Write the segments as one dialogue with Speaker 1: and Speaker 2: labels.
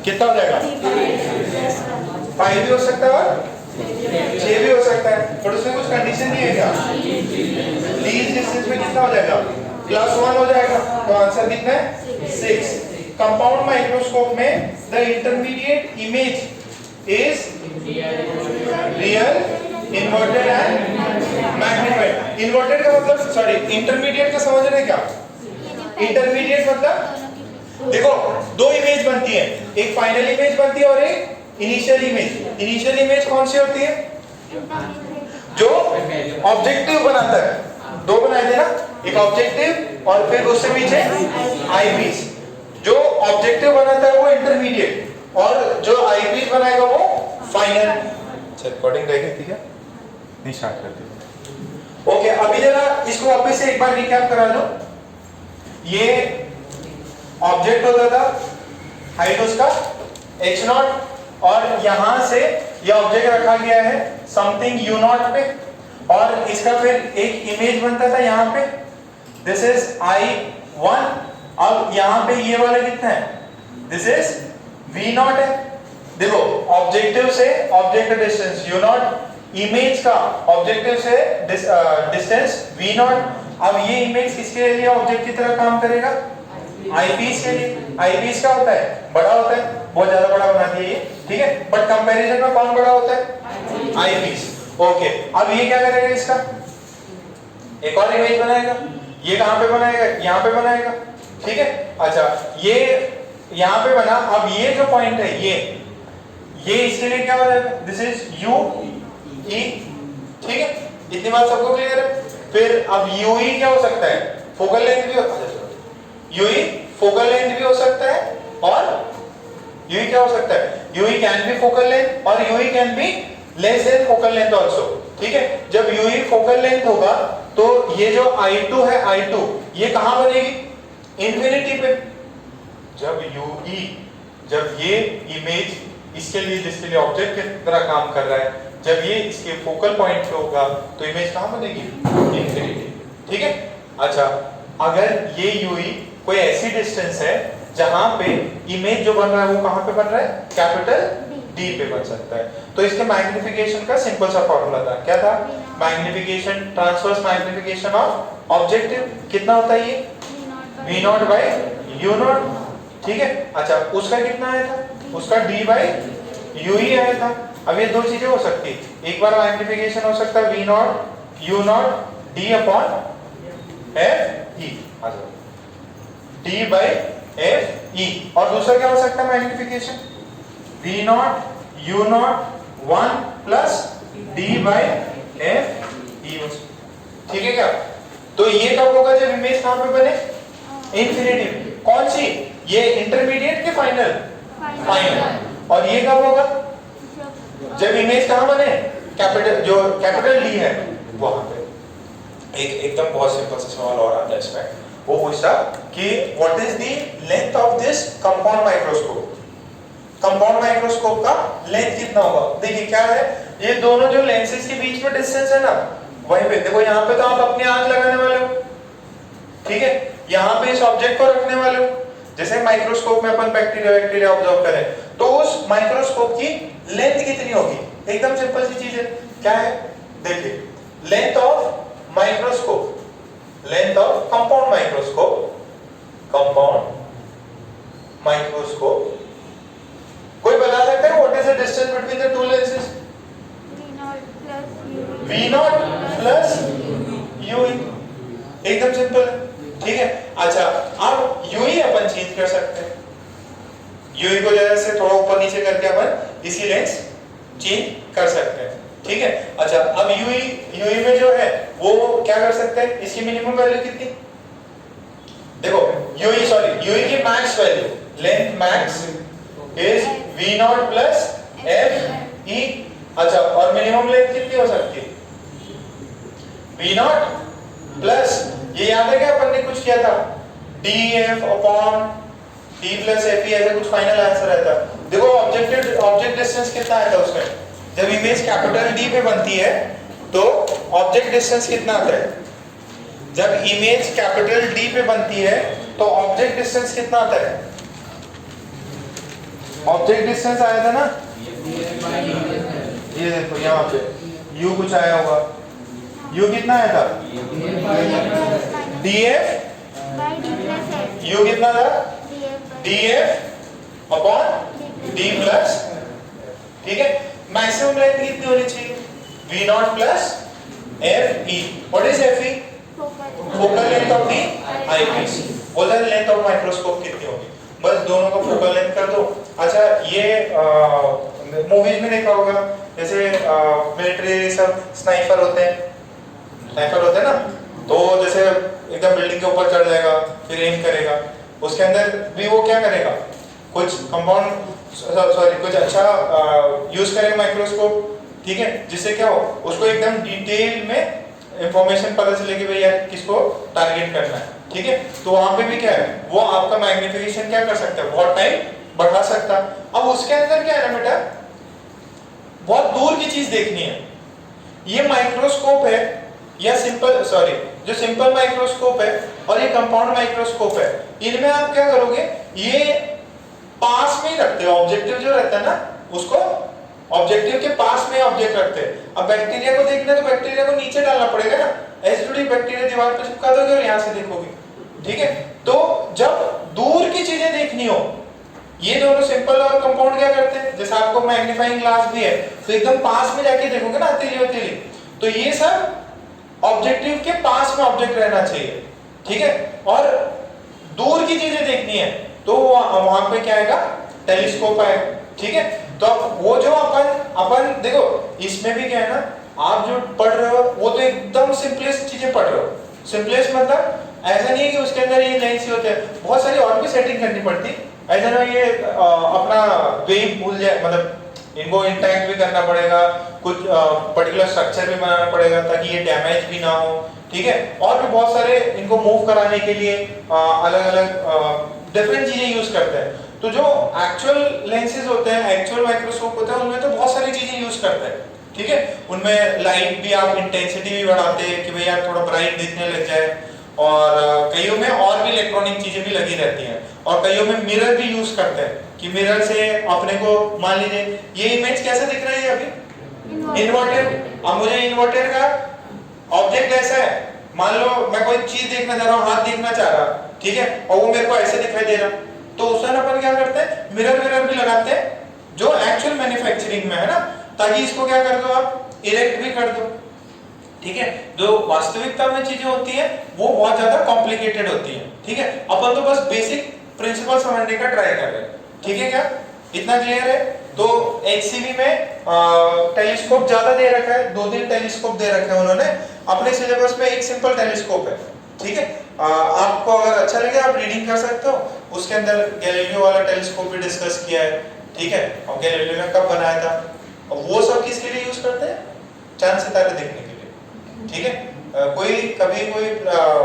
Speaker 1: कितना हो जाएगा? 5 भी हो सकता है और 6 भी हो सकता है, पर उसमें कुछ कंडीशन नहीं है क्या? लीस्ट डिस्टेंस में कितना हो जाएगा? +1 हो जाएगा, तो आंसर कितना है? 6। कंपाउंड माइक्रोस्कोप में the intermediate image is real, inverted and magnified. Inverted का मतलब, सॉरी, इंटरमीडिएट का समझ रहे हैं क्या? इंटरमीडिएट मतलब देखो, दो इमेज बनती है, एक फाइनल इमेज बनती है और एक इनिशियल इमेज। इनिशियल इमेज कौन सी होती है? जो ऑब्जेक्टिव बनाता है। दो बनाए थे ना, एक ऑब्जेक्टिव और फिर उससे पीछे आईपीस। जो ऑब्जेक्टिव बनाता है वो इंटरमीडिएट और जो आईपीस बनाएगा वो फाइनल। रिकॉर्डिंग रहेगी, ठीक है? नहीं, स्टार्ट करते हैं। ओके, अभी जरा इसको वापस से एक बार रिकैप करा लो। ये ऑब्जेक्ट होता था, हाइट उसका h0, और यहां से ये ऑब्जेक्ट रखा गया है समथिंग u0 पे, और इसका फिर एक इमेज बनता था यहाँ पे, दिस इज I1। अब यहाँ पे ये वाला कितना है? दिस इज V0 है। देखो, ऑब्जेक्टिव से ऑब्जेक्ट डिस्टेंस u0, इमेज का ऑब्जेक्टिव से डिस्टेंस V0। अब ये इमेज किसके लिए ऑब्जेक्ट की तरह काम करेगा? आईपीस के लिए। आईपीस क्या होता है? बड़ा होता है, बहुत ज्यादा बड़ा बना दिया ये, ठीक है? बट कंपैरिजन में कौन बड़ा होता है? आईपीस। ओके, अब ये क्या करेगा? इसका एक और इमेज बनाएगा। ये कहां पे बनाएगा? यहां पे बनाएगा, ठीक है? अच्छा, ये यहां पे बना। अब ये जो पॉइंट है, ये इसके लिए क्या हो जाएगा? दिस इज यू ई, ठीक है? इतनी बात सबको क्लियर है? फिर अब यूई क्या हो सकता है? फोकल लेंथ भी हो, यूई फोकल लेंथ भी हो सकता है, और यूई क्या हो सकता है? U E can be focal length और U E can be less than focal length also, ठीक है? जब यूई फोकल लेंथ होगा तो ये जो I2 है, I2 ये कहां बनेगी? इंफिनिटी पे। जब यूई, जब ये इमेज इसके लिए, जिसके लिए ऑब्जेक्ट की तरह काम कर रहा है, जब ये इसके फोकल पॉइंट पे होगा तो इमेज कहां बनेगी? इंफिनिटी, ठीक है? अच्छा, अगर ये यूई कोई ऐसी डिस्टेंस है जहां पे इमेज जो बन रहा है वो कहां पे बन रहा है? कैपिटल D पे बन सकता है। तो इसके मैग्निफिकेशन का सिंपल सा फॉर्मूला था, क्या था? Magnification, transverse magnification of objective कितना होता है? ये V0 by U0, ठीक है? अच्छा, उसका कितना आया था? उसका D by UE आया था। अब ये दो चीजें हो सकती, एक बार मैग्निफिकेशन हो सकता है V0 U0 D upon FE, D by FE, और दूसरा क्या हो सकता है magnification? V0 U0 1 plus D by FE, ठीक है क्या? तो ये कब होगा? जब इमेज कहां पे बने? इंफिनिटी। कौन सी? ये इंटरमीडिएट के फाइनल? फाइनल। और ये कब होगा? जब इमेज कहां बने? कैपिटल, जो कैपिटल D है वहां पे। एकदम बहुत सिंपल सा सवाल और आता है इसमें, वो पूछता कि what is the length of this compound microscope? Compound microscope का लेंथ कितना होगा? देखिए क्या है, ये दोनों जो लेंसेज के बीच में डिस्टेंस है ना, वहीं पे देखो, यहाँ पे तो आप अपनी आंख लगाने वाले हो, ठीक है? यहाँ पे इस ऑब्जेक्ट को रखने वाले हो। जैसे माइक्रोस्कोप में अपन बैक्टीरिया ऑब्जर्व करें, तो उस माइक्रोस्कोप की लेंथ कितनी होगी? एकदम सिंपल सी चीज है, क्या है? देखिए, length of microscope, length of compound microscope, compound microscope, कोई बता सकता है what is the distance between the two lenses? V0 plus UE, एकदम सिंपल है, ठीक है? अच्छा, अब UE अपन चेंज कर सकते हैं, UE को जरा से थोड़ा ऊपर नीचे करके अपन इसकी लेंथ चेंज कर सकते हैं, ठीक है? अच्छा, अब UE में जो है वो क्या कर सकते हैं? इसकी मिनिमम वैल्यू कितनी? देखो, UE की max value, length max is V0 plus FE। अच्छा, और मिनिमम लेंथ कितनी हो सकती है? V0 प्लस, ये याद है क्या अपन ने कुछ किया था? DF upon D plus FE, ऐसे कुछ फाइनल आंसर रहता। देखो, ऑब्जेक्ट डिस्टेंस कितना आया था उसमें? जब इमेज कैपिटल D पे बनती है तो ऑब्जेक्ट डिस्टेंस कितना आता है? जब इमेज कैपिटल D पे बनती है तो ऑब्जेक्ट डिस्टेंस कितना आता है? ऑब्जेक्ट डिस्टेंस आया था ना, ये देखो यहाँ पे u कुछ आया होगा, u कितना आया था, df, u कितना था, df अपॉन d प्लस, ठीक है। मैक्सिमम लेंथ कितनी होनी चाहिए, v not plus F E. What is F E, focal length of the eyepiece. बोला लेंथ ऑफ माइक्रोस्कोप कितनी होगी, बस दोनों का फोकल लेंथ कर दो। अच्छा ये मूवीज में देखा होगा, जैसे मिलिट्री सब स्नाइपर होते हैं ना, तो जैसे एकदम बिल्डिंग के ऊपर चढ़ जाएगा, फिर एम करेगा, उसके अंदर भी वो क्या करेगा, कुछ कंपाउंड कुछ अच्छा यूज करेगा माइक्रोस्कोप, ठीक है, जिससे क्या हो, उसको एकदम डिटेल में इंफॉर्मेशन पता चले कि भाई यार किसको टारगेट करना है, ठीक है। तो वहां पे भी क्या है, वो आपका मैग्निफिकेशन क्या कर सकता है, बहुत टाइम बढ़ा सकता है। अब उसके अंदर क्या है ना बेटा, बहुत दूर की चीज देखनी है। ये माइक्रोस्कोप है या जो सिंपल माइक्रोस्कोप है और ये कंपाउंड माइक्रोस्कोप है, इनमें आप क्या करोगे, ये पास में ही रखते हो, ऑब्जेक्टिव जो रहता है ना उसको ऑब्जेक्टिव के पास में ऑब्जेक्ट रखते हैं। अब बैक्टीरिया को देखना है तो बैक्टीरिया को नीचे डालना पड़ेगा ना, ऐसे थोड़ी बैक्टीरिया दीवार पर चिपका दोगे और यहाँ से देखोगे, ठीक है। तो जब दूर की चीजें देखनी हो, ये दोनों सिंपल और कंपाउंड क्या करते हैं, जैसे आपको मैग्नीफाइंग ग्लास भी है तो एकदम पास में जाके देखोगे ना हथेली, तो ये सब ऑब्जेक्टिव के पास में ऑब्जेक्ट रहना चाहिए, ठीक है। और दूर की चीजें देखनी है तो वहां पे क्या आएगा, टेलीस्कोप आएगा, ठीक है। तो वो जो अपन देखो, इसमें भी क्या है ना, आप जो पढ़ रहे हो वो तो एकदम सिंपलेस्ट चीजें पढ़ रहे हो। सिंपलेस्ट मतलब ऐसा नहीं है कि उसके अंदर ये लेंस ही होते हैं, बहुत सारी और भी सेटिंग करनी पड़ती, ऐसा ना ये अपना वेव भूल जाए, मतलब इनको इंटैक्ट भी करना पड़ेगा, कुछ पर्टिकुलर स्ट्रक्चर भी बनाना पड़ेगा ताकि ये डैमेज भी ना हो, ठीक है। और भी बहुत सारे इनको मूव कराने के लिए अलग अलग डिफरेंट चीजें यूज करते हैं। तो जो एक्चुअल लेंसेज होते हैं, एक्चुअल माइक्रोस्कोप होते हैं, उनमें तो बहुत सारी चीजें यूज करते हैं, ठीक है। उनमें लाइट भी, आप इंटेंसिटी भी बढ़ाते हैं कि भाई यार थोड़ा ब्राइट दिखने लग जाए, और कईयों में और भी इलेक्ट्रॉनिक चीजें भी लगी रहती हैं, और कईयों में मिरर भी यूज करते हैं कि मिरर से अपने को, मान लीजिए ये इमेज कैसे दिख रही है अभी, इन्वर्टेड। अब मुझे इन्वर्टेड का ऑब्जेक्ट ऐसा है, मान लो मैं कोई चीज देखना चाह रहा हूँ, हाथ देखना चाह रहा, ठीक है, और वो मेरे को ऐसे दिखाई दे रहा, तो उस समय अपन क्या करते हैं, मिरर भी लगाते हैं जो एक्चुअल मैन्युफैक्चरिंग में है ना, ताकि इसको क्या कर दो आप, इरेक्ट भी कर दो, ठीक है। जो वास्तविकता में चीजें होती है वो बहुत ज्यादा कॉम्प्लिकेटेड होती है, ठीक है। अपन तो बस बेसिक प्रिंसिपल समझने का ट्राई कर रहे हैं, ठीक है, क्या इतना क्लियर है। तो एचसीवी में टेलीस्कोप ज्यादा दे रखा है, 2-3 टेलीस्कोप दे रखे हैं उन्होंने, अपने सिलेबस में एक सिंपल टेलीस्कोप है, ठीक है। आपको अगर अच्छा लगे आप रीडिंग कर सकते हो, उसके अंदर गैलीलियो वाला टेलीस्कोप भी डिस्कस किया है, ठीक है। और गैलीलियो ने कब बनाया था, और वो सब किसके लिए यूज करते हैं, चांद सितारे देखने के लिए, ठीक है। कोई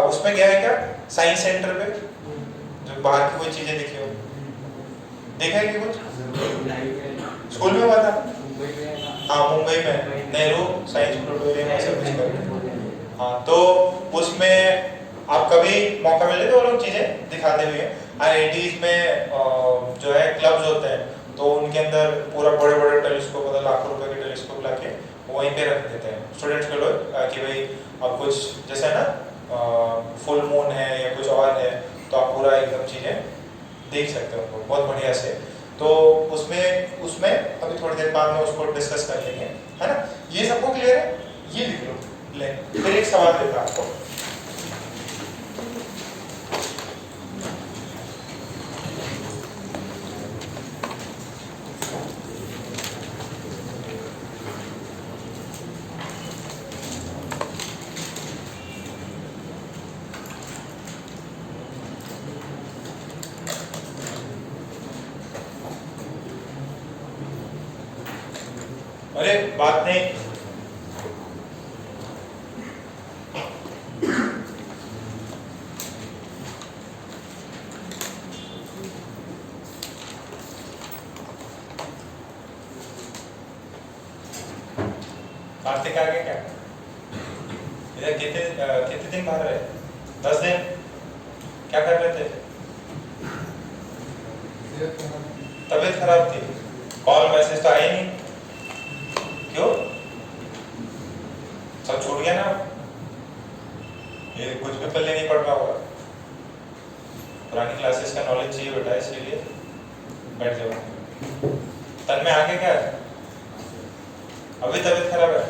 Speaker 1: उसमें गया है क्या, साइंस सेंटर पे, जो बाहर की कोई चीजें दिखी हो, देखा है कि कुछ स्कूल में हुआ था, हाँ मुंबई में नेहरू साइंस प्लानिटोरियम ऐसा कुछ करके, हाँ। तो उसमें आप कभी मौका मिले तो वो लोग चीजें दिखाते हुए हैं। आईआईटीज में जो है क्लब्स होते हैं, तो उनके अंदर पूरा बड़े बड़े टेलीस्कोप, मतलब लाखों रुपए के टेलीस्कोप लाके वहीं पे रख देते हैं स्टूडेंट्स के लोग, कि भाई अब कुछ जैसे ना फुल मून है या कुछ और है, तो आप पूरा एकदम चीजें देख सकते हो बहुत बढ़िया से। तो उसमें अभी थोड़ी देर बाद में उसको डिस्कस कर लेंगे, है ना। ये सबको क्लियर है, ये लिख लो। ले फिर एक सवाल देता आपको, अरे बात नहीं, कार्तिक आ गए क्या, इधर कितने दिन बाहर रहे, 10 दिन, क्या कर रहे थे, तबीयत खराब थी, कॉल मैसेज तो आया नहीं, क्यों? सब छूट गया ना, ये कुछ भी पल्ले नहीं पड़ रहा होगा। पुरानी क्लासेस का नॉलेज चाहिए बेटा, इसलिए बैठ जाओ। तन में आगे क्या है? अभी तबीयत खराब है,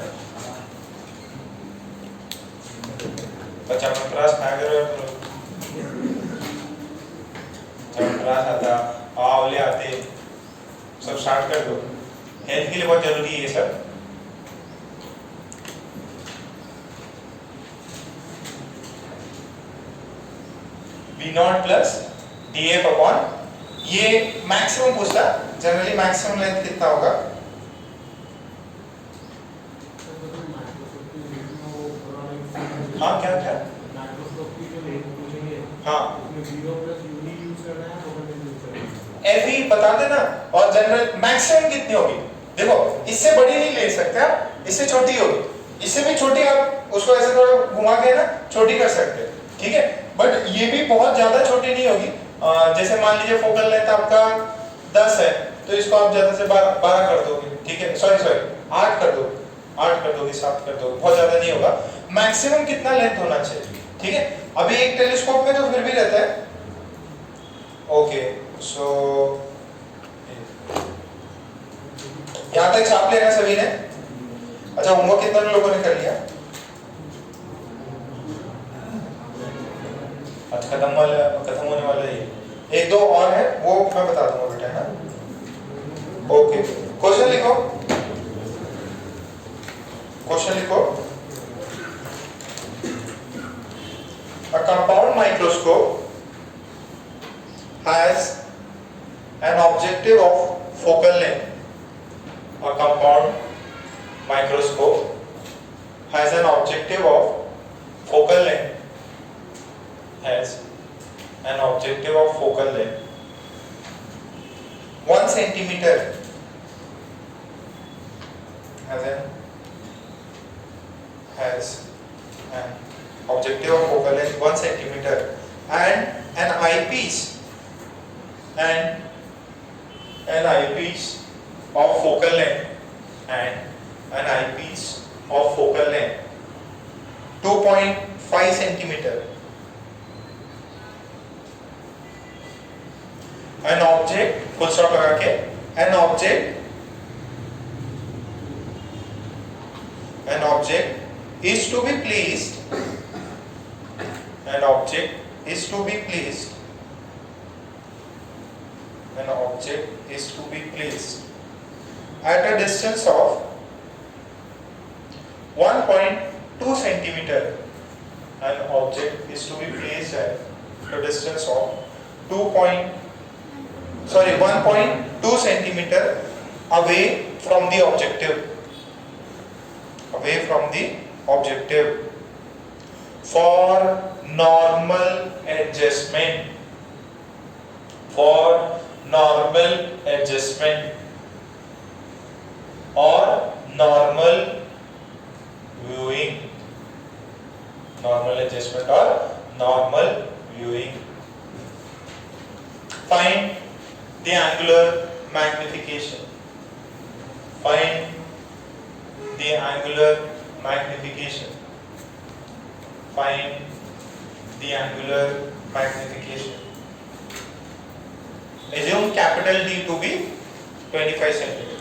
Speaker 1: बच्चा च्यवनप्राश खाया करो, च्यवनप्राश आता, आंवले आते, सब स्टार्ट कर दो। हेल्थ के लिए बहुत जरूरी है ये सब। V0 प्लस DF अपॉन, ये मैक्सिमम पूछता, जनरली मैक्सिमम लेंथ कितना होगा? हाँ क्या क्या? हाँ FE बता देना, और जनरल मैक्सिमम कितनी होगी? देखो इससे बड़ी नहीं ले सकते आप, इससे छोटी होगी, इससे भी छोटी आप उसको ऐसे थोड़ा घुमा के ना छोटी कर सकते हैं, ठीक है? बट ये भी बहुत ज्यादा छोटी नहीं होगी। जैसे मान लीजिए फोकल लेंथ आपका 10 है, तो इसको आप ज्यादा से 12 कर दोगे, ठीक है? सॉरी 8 कर दो, 8 कर दोगे, 7 कर दोगे, बहुत ज्यादा नहीं होगा। मैक्सिमम कितना लेंथ होना चाहिए, ठीक है? अभी एक टेलीस्कोप में तो फिर भी रहता है, ओके। सो यहां तक छाप लेना सभी ने। अच्छा, होमवर्क कितना लोगों ने कर लिया? अच्छा, खत्म होने वाला है, एक दो और है, वो मैं बता दूंगा बेटा, है ना? ओके, क्वेश्चन लिखो, क्वेश्चन लिखो। A compound microscope has an objective of focal length. A compound microscope has an objective of focal length. Has an objective of focal length 1 centimeter. Has an objective of focal length 1 centimeter and an eyepiece of focal length and an eyepiece of focal length 2.5 centimeter. An object, full stop लगा के, an object is to be placed, an object is to be placed, an object is to be placed at a distance of 1.2 centimeter. An object is to be placed at a distance of 1.2 centimeter away from the objective, for normal adjustment, or normal viewing, Find the angular magnification. Find the angular magnification. Find the angular magnification. Assume capital D to be 25 centimeter.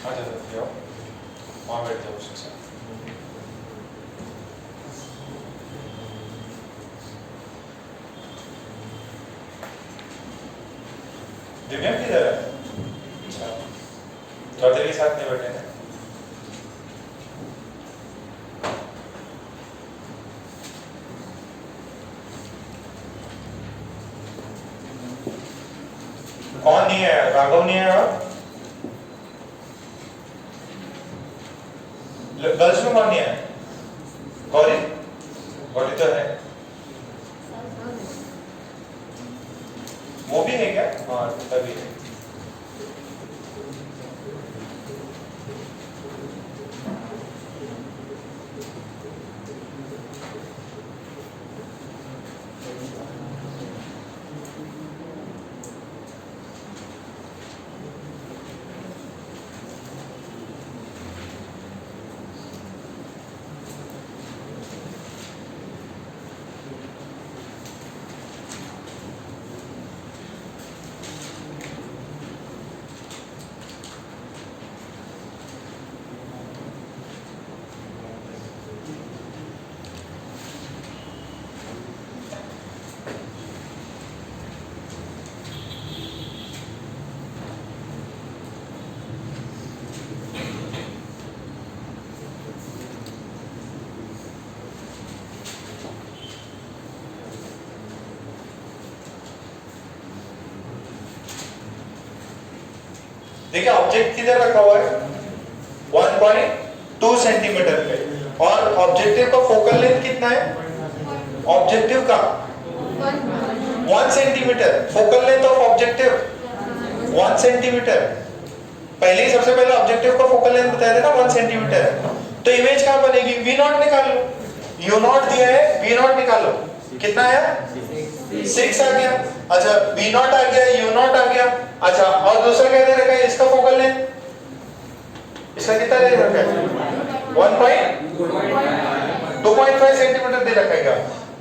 Speaker 1: आ जाओ, वहाँ बैठ जाओ उसके साथ। दिव्यांग किधर है? अच्छा, चौधरी के साथ नहीं बैठे हैं। कौन नहीं है? राघव नहीं है और गर्ल्स में कौन नहीं है? गौरी, गौरी तो है। वो भी है क्या? हाँ तभी है। देखिए ऑब्जेक्ट किधर रखा हुआ है? 1.2 सेंटीमीटर पे, और ऑब्जेक्टिव का फोकल लेंथ कितना है? ऑब्जेक्टिव का 1 centimetre, focal length of objective 1 centimetre. पहले ही सबसे पहले ऑब्जेक्टिव का फोकल लेंथ बताया था ना 1 सेंटीमीटर। तो इमेज कहां बनेगी? V नॉट निकाल लो, U नॉट दिया है, V नॉट निकालो, कितना है? 6 आ गया। अच्छा V नॉट आ गया, U नॉट आ गया। अच्छा और दूसरा क्या दे रखा है? इसका फोकल लेंथ, इसका कितना दे रखा है? 2.5 सेंटीमीटर दे रखा है।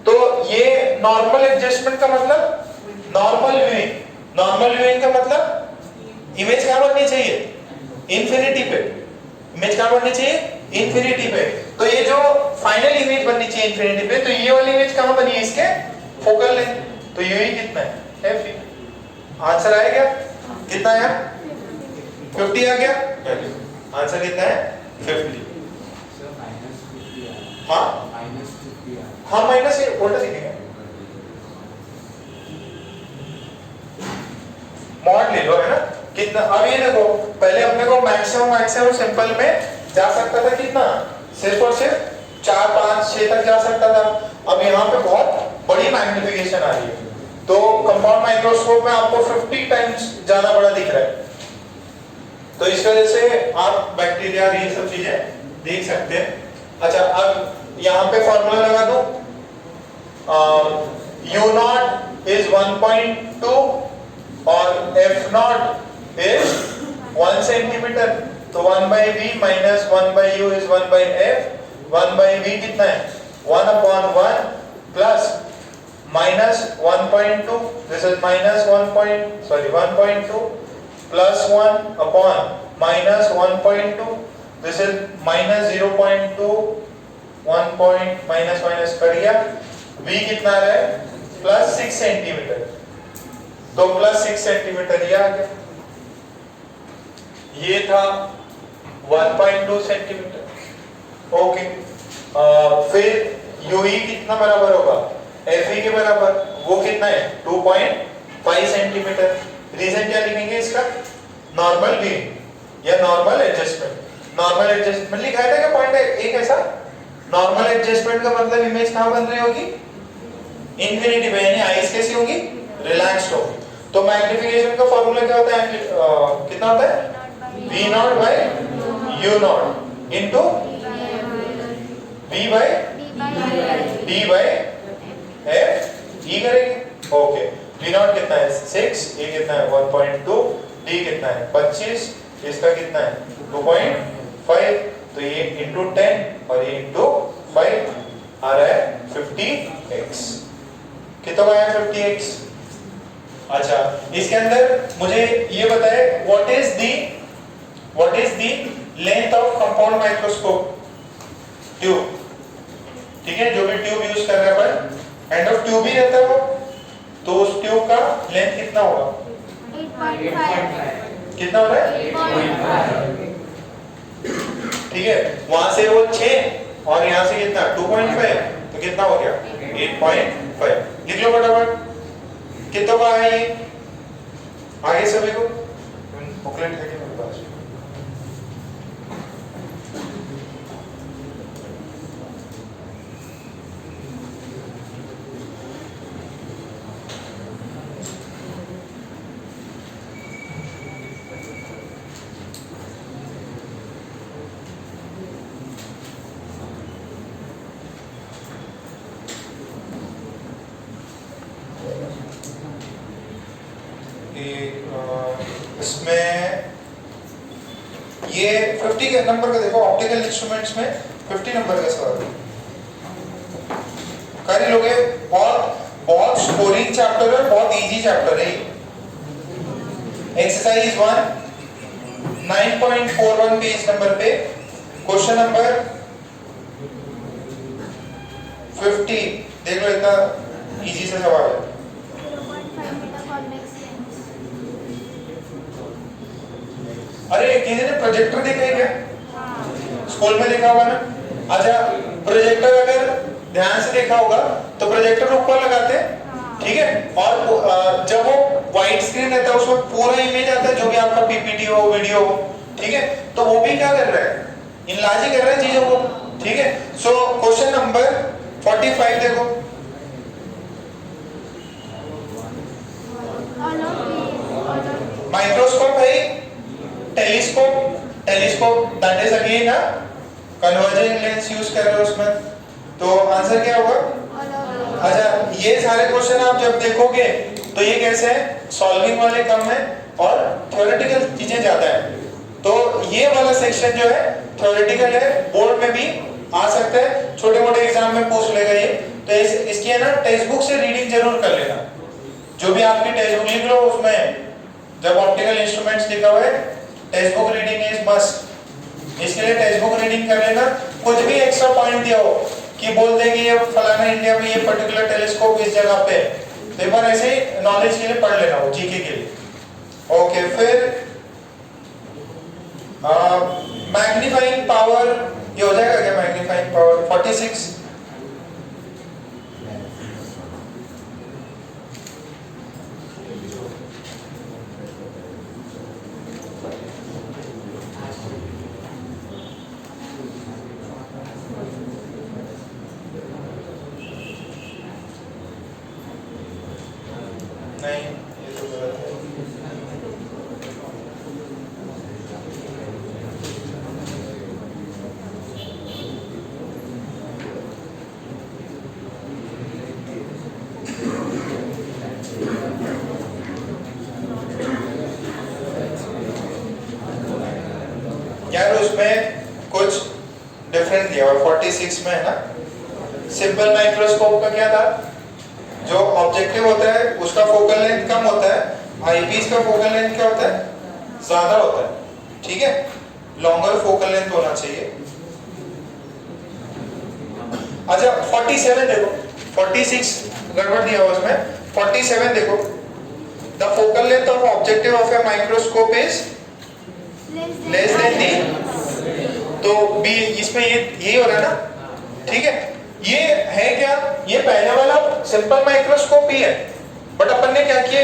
Speaker 1: तो ये नॉर्मल एडजस्टमेंट का मतलब नॉर्मल व्यूइंग, नॉर्मल व्यूइंग का मतलब इमेज कहां बननी चाहिए? इंफिनिटी पे। इमेज कहां बननी चाहिए? इंफिनिटी पे। तो ये जो फाइनल इमेज बननी चाहिए इंफिनिटी पे, तो ये वाली इमेज कहां बनी है? इसके फोकल लेंथ। तो ये कितना है? F। आंसर आया क्या? कितना है? 50 आ गया। आंसर कितना है? 50। हाँ हाँ माइनस ये उल्टा लिखेंगे, मॉड ले लो, है ना? कितना? अब ये देखो, पहले अपने को मैक्सिमम सिंपल में जा सकता था कितना? सिर्फ और सिर्फ 4, 5, 6 तक जा सकता था। अब यहाँ पे बहुत बड़ी मैग्निफिकेशन आ रही है, तो कंपाउंड माइक्रोस्कोप में आपको 50 टाइम्स ज्यादा बड़ा दिख रहा है। तो इस वजह से आप बैक्टीरिया ये सब चीजें देख सकते हैं। अच्छा अब यहाँ पे फॉर्मूला लगा दो, U नॉट इज 1.2 और F नॉट इज 1 सेंटीमीटर। तो 1/V minus 1/U is 1/F। 1/V कितना है? 1/1 plus minus 1.2, this is minus 1.2 plus 1 upon minus 1.2, this is minus 0.2, 1 point minus minus कर दिया। V कितना है? Plus 6 centimetre. तो प्लस 6 सेंटीमीटर ये आ गया। ये था 1.2 सेंटीमीटर। ओके, फिर UE कितना बराबर होगा? FE के बराबर। वो कितना है? 2.5 सेंटीमीटर। रीजन क्या लिखेंगे इसका? नॉर्मल व्यूइंग या नॉर्मल एडजस्टमेंट। नॉर्मल एडजस्टमेंट लिखा था क्या पॉइंट है एक ऐसा? नॉर्मल एडजस्टमेंट का मतलब इमेज कहां बन रही होगी? इंफिनिटी पे, यानी आईज कैसी होगी? रिलैक्स्ड होगी। तो मैग्निफिकेशन का फार्मूला क्या होता है? कितना होता है? V not by U not into V by D by F। E करेंगे। ओके, V नॉट कितना है? 6, ये कितना है? 1.2, D कितना है? 25, इसका कितना है? 2.5। तो ये इनटू 10 और ये इनटू 5 आ रहा है 50x। कितना आया 50x? अच्छा इसके अंदर मुझे ये बताए what is the length of compound microscope tube. ठीक है, जो भी ट्यूब यूज कर रहे हैं अपन, एंड ऑफ ट्यूब ही रहता है वो, तो उस ट्यूब का लेंथ कितना होगा? कितना हो रहा है?
Speaker 2: 0.5।
Speaker 1: ठीक है, वहां से वो 6 और यहाँ से कितना 2.5, तो कितना हो गया 8.5। लिख लो फटाफट कितना का है ये आगे सभी को। बुकलेट है कि मेरे पास? इसमें ये 50 के नंबर का देखो, ऑप्टिकल इंस्ट्रूमेंट्स में 50 नंबर का सवाल कर ही लोगे। बहुत बहुत स्कोरिंग चैप्टर है, बहुत इजी चैप्टर है। एक्सरसाइज 1 9.41 पेज नंबर पे क्वेश्चन नंबर 50 देख लो, इतना इजी सा सवाल है। अरे किसी ने प्रोजेक्टर देखा है क्या? स्कूल में देखा होगा ना। अच्छा, प्रोजेक्टर अगर ध्यान से देखा होगा तो प्रोजेक्टर ऊपर लगाते हैं, ठीक है, और जब वो व्हाइट स्क्रीन रहता है उसमें पूरा इमेज आता है, जो भी आपका पीपीटी हो, वीडियो हो, ठीक है, तो वो भी क्या कर रहा है, इनलार्ज कर रहा है चीजों को, ठीक है। सो क्वेश्चन नंबर 45 देखो। माइक्रोस्कोप है, telescope, telescope that is again ना कन्वर्जिंग लेंस यूज कर रहे हो उसमें, तो आंसर क्या होगा? अच्छा, ये सारे क्वेश्चन आप जब देखोगे तो ये कैसे है, सॉल्विंग वाले कम है और थ्योरेटिकल चीजें ज्यादा है। तो ये वाला सेक्शन जो है थ्योरेटिकल है, बोर्ड में भी आ सकता है, छोटे मोटे एग्जाम में पूछ लेगा ये। तो इसकी है ना टेक्स्ट बुक से रीडिंग जरूर कर लेना, जो भी आपकी टेक्स्ट बुक लिख लो उसमें जब ऑप्टिकल इंस्ट्रूमेंट्स लिखा हुआ है text book reading is must. इसके लिए टेक्स्ट बुक रीडिंग कर लेना। कुछ भी एक्स्ट्रा पॉइंट दिया हो कि बोल दे कि ये फलाना इंडिया में ये पर्टिकुलर टेलीस्कोप इस जगह पे, तो एक बार ऐसे ही नॉलेज के लिए पढ़ लेना हो, जीके के लिए। ओके, फिर मैग्नीफाइंग पावर, ये हो जाएगा क्या मैग्नीफाइंग पावर? 46 नहीं, ये तो गलत है। यार उसमें कुछ डिफरेंट दिया हुआ 46 में है ना। सिंपल माइक्रोस्कोप का क्या था, जो ऑब्जेक्टिव होता है उसका फोकल लेंथ कम होता है, आईपीस का फोकल लेंथ क्या होता है, ज्यादा होता है, ठीक है, लॉन्गर फोकल लेंथ होना चाहिए। अच्छा 47 देखो, 46 गड़बड़ दिया हुआ उसमें, 47 देखो, the focal length of objective of a microscope is less than D, तो बी इसमें ये यही हो रहा है ना, ठीक है। ये है क्या, ये पहले वाला सिंपल माइक्रोस्कोप ही है, बट अपन ने क्या किया,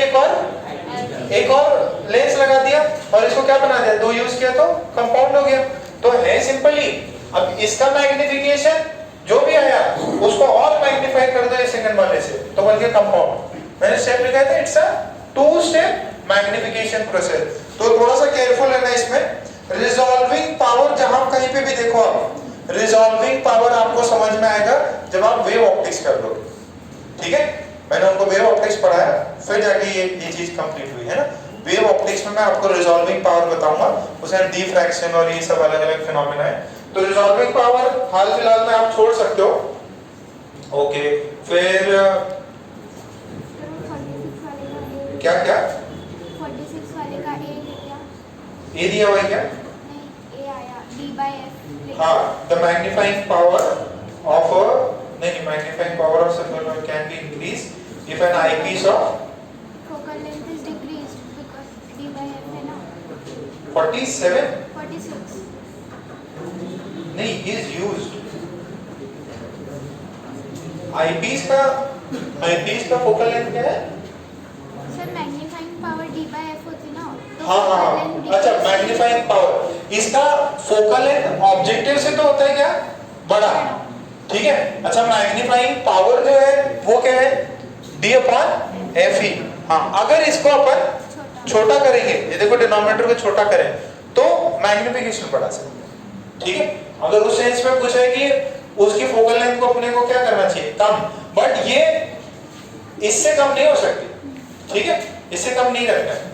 Speaker 1: एक और लेंस लगा दिया और इसको क्या बना दिया, दो यूज किया तो कंपाउंड हो गया, तो है सिंपल ही। अब इसका मैग्निफिकेशन जो भी आया उसको और मैग्नीफाई कर दो सेकंड वाले से, तो बन गया कंपाउंड। मैंने स्टेप लिखा था, it's a 2 step magnification process. तो थोड़ा सा केयरफुल रहना इसमें। रिजॉल्विंग पावर, जहां कहीं पे भी देखो आप, रिजॉल्विंग पावर आपको समझ में आएगा जब आप वेव ऑप्टिक्स कर लोगे, ठीक है। मैंने उनको वेव ऑप्टिक्स पढ़ाया, फिर जाके ये चीज कंप्लीट हुई है ना। वेव ऑप्टिक्स में मैं आपको रिजॉल्विंग पावर बताऊंगा, उसमें डिफ्रैक्शन और ये सब अलग अलग फिनोमेना है। तो रिजॉल्विंग पावर हाल फिलहाल में आप छोड़ सकते हो, ओके। फिर क्या क्या
Speaker 2: 46 वाले का
Speaker 1: ए दिया हुआ है क्या?
Speaker 2: नहीं, ए आया D/F।
Speaker 1: हाँ, द मैग्नीफाइंग पावर ऑफ नहीं, magnifying power of symbol can be increase if an eyepiece of
Speaker 2: focal length is decreased because
Speaker 1: 47
Speaker 2: 46
Speaker 1: नहीं is used. आईपीस का फोकल लेंथ क्या है?
Speaker 2: Sir magnifying power d by f होती ना, तो
Speaker 1: हाँ हाँ
Speaker 2: focal length d
Speaker 1: अच्छा
Speaker 2: by f
Speaker 1: मैग्नीफाइंग पावर इसका फोकल लेंथ ऑब्जेक्टिव से तो होता है क्या बड़ा, ठीक है। अच्छा मैग्नीफाइंग पावर जो है वो क्या है d अपॉन एफ ही। हाँ अगर इसको अपन छोटा करेंगे, ये देखो डिनोमिनेटर को छोटा करें तो मैग्निफिकेशन बढ़ा सकते हैं, ठीक है। अगर उस सेंस में पूछा है कि उसकी फोकल लेंथ को अपने को क्या करना चाहिए कम, बट ये इससे कम नहीं हो सकती, ठीक है, इससे कम नहीं रखना है।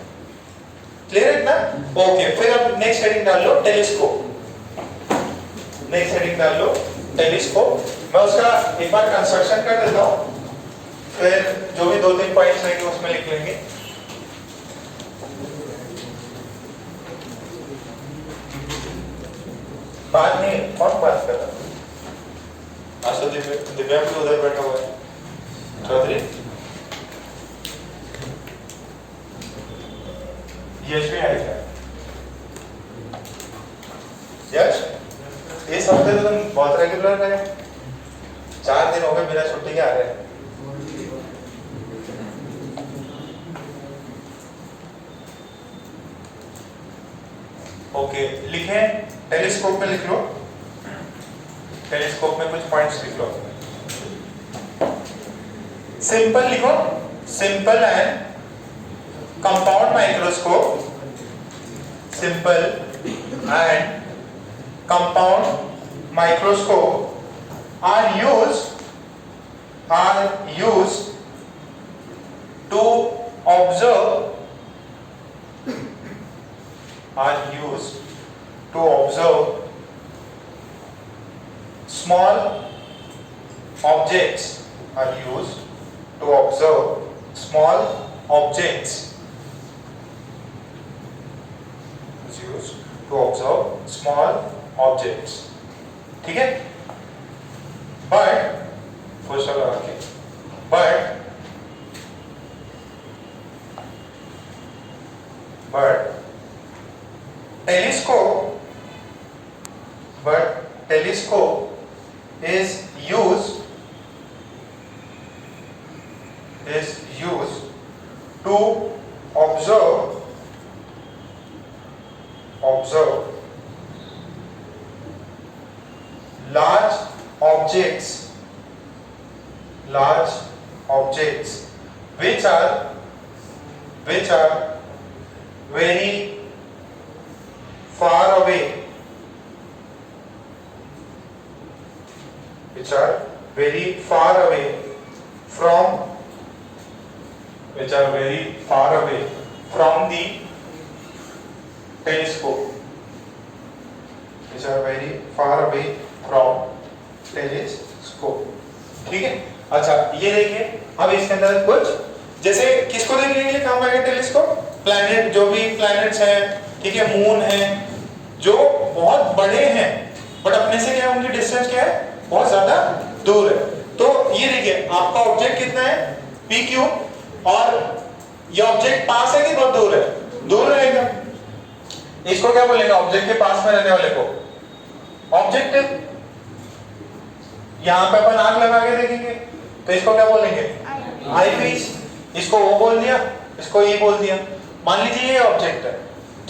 Speaker 1: क्लियर है ना? ओके फिर अब नेक्स्ट हेडिंग डाल लो टेलीस्कोप। नेक्स्ट हेडिंग डाल लो टेलीस्कोप। मैं उसका एक बार कंस्ट्रक्शन कर देता हूं, फिर जो भी 2-3 पॉइंट्स रहेंगे उसमें लिख लेंगे। बात नहीं कौन बात कर रहा है? आज तो दिव्या भी उधर बैठा हुआ है। चौधरी यश भी आएगा। यश इस हफ्ते तो तुम बहुत रेगुलर रहे, 4 दिन हो गए बिना छुट्टी के आ रहे हैं। ओके लिखें टेलीस्कोप में लिख लो, टेलीस्कोप में कुछ पॉइंट्स लिख लो। सिंपल लिखो, simple and compound microscope, simple and compound microscope are used to observe small objects, are used to observe small objects, is used to observe small objects, ठीक है। but first लगा के but telescope is used to observe large objects which are very far away, from the telescope, ठीक है। अच्छा ये देखिए अब इसके अंदर कुछ जैसे किसको देखने के लिए काम आएगा टेलीस्कोप? प्लैनेट, जो भी प्लैनेट्स हैं, ठीक है, मून है, जो बहुत बड़े हैं बट अपने से क्या उनकी डिस्टेंस क्या है, बहुत ज्यादा दूर है। तो ये देखिए आपका ऑब्जेक्ट कितना है PQ, और ये ऑब्जेक्ट पास है कि बहुत दूर है? दूर रहेगा। इसको क्या बोलेंगे? ऑब्जेक्ट के पास में रहने वाले को ऑब्जेक्टिव। यहाँ पे अपन आग लगा के देखेंगे तो इसको क्या बोलेंगे? आई पीस। इसको वो बोल दिया, इसको ये बोल दिया। मान लीजिए ये ऑब्जेक्ट है,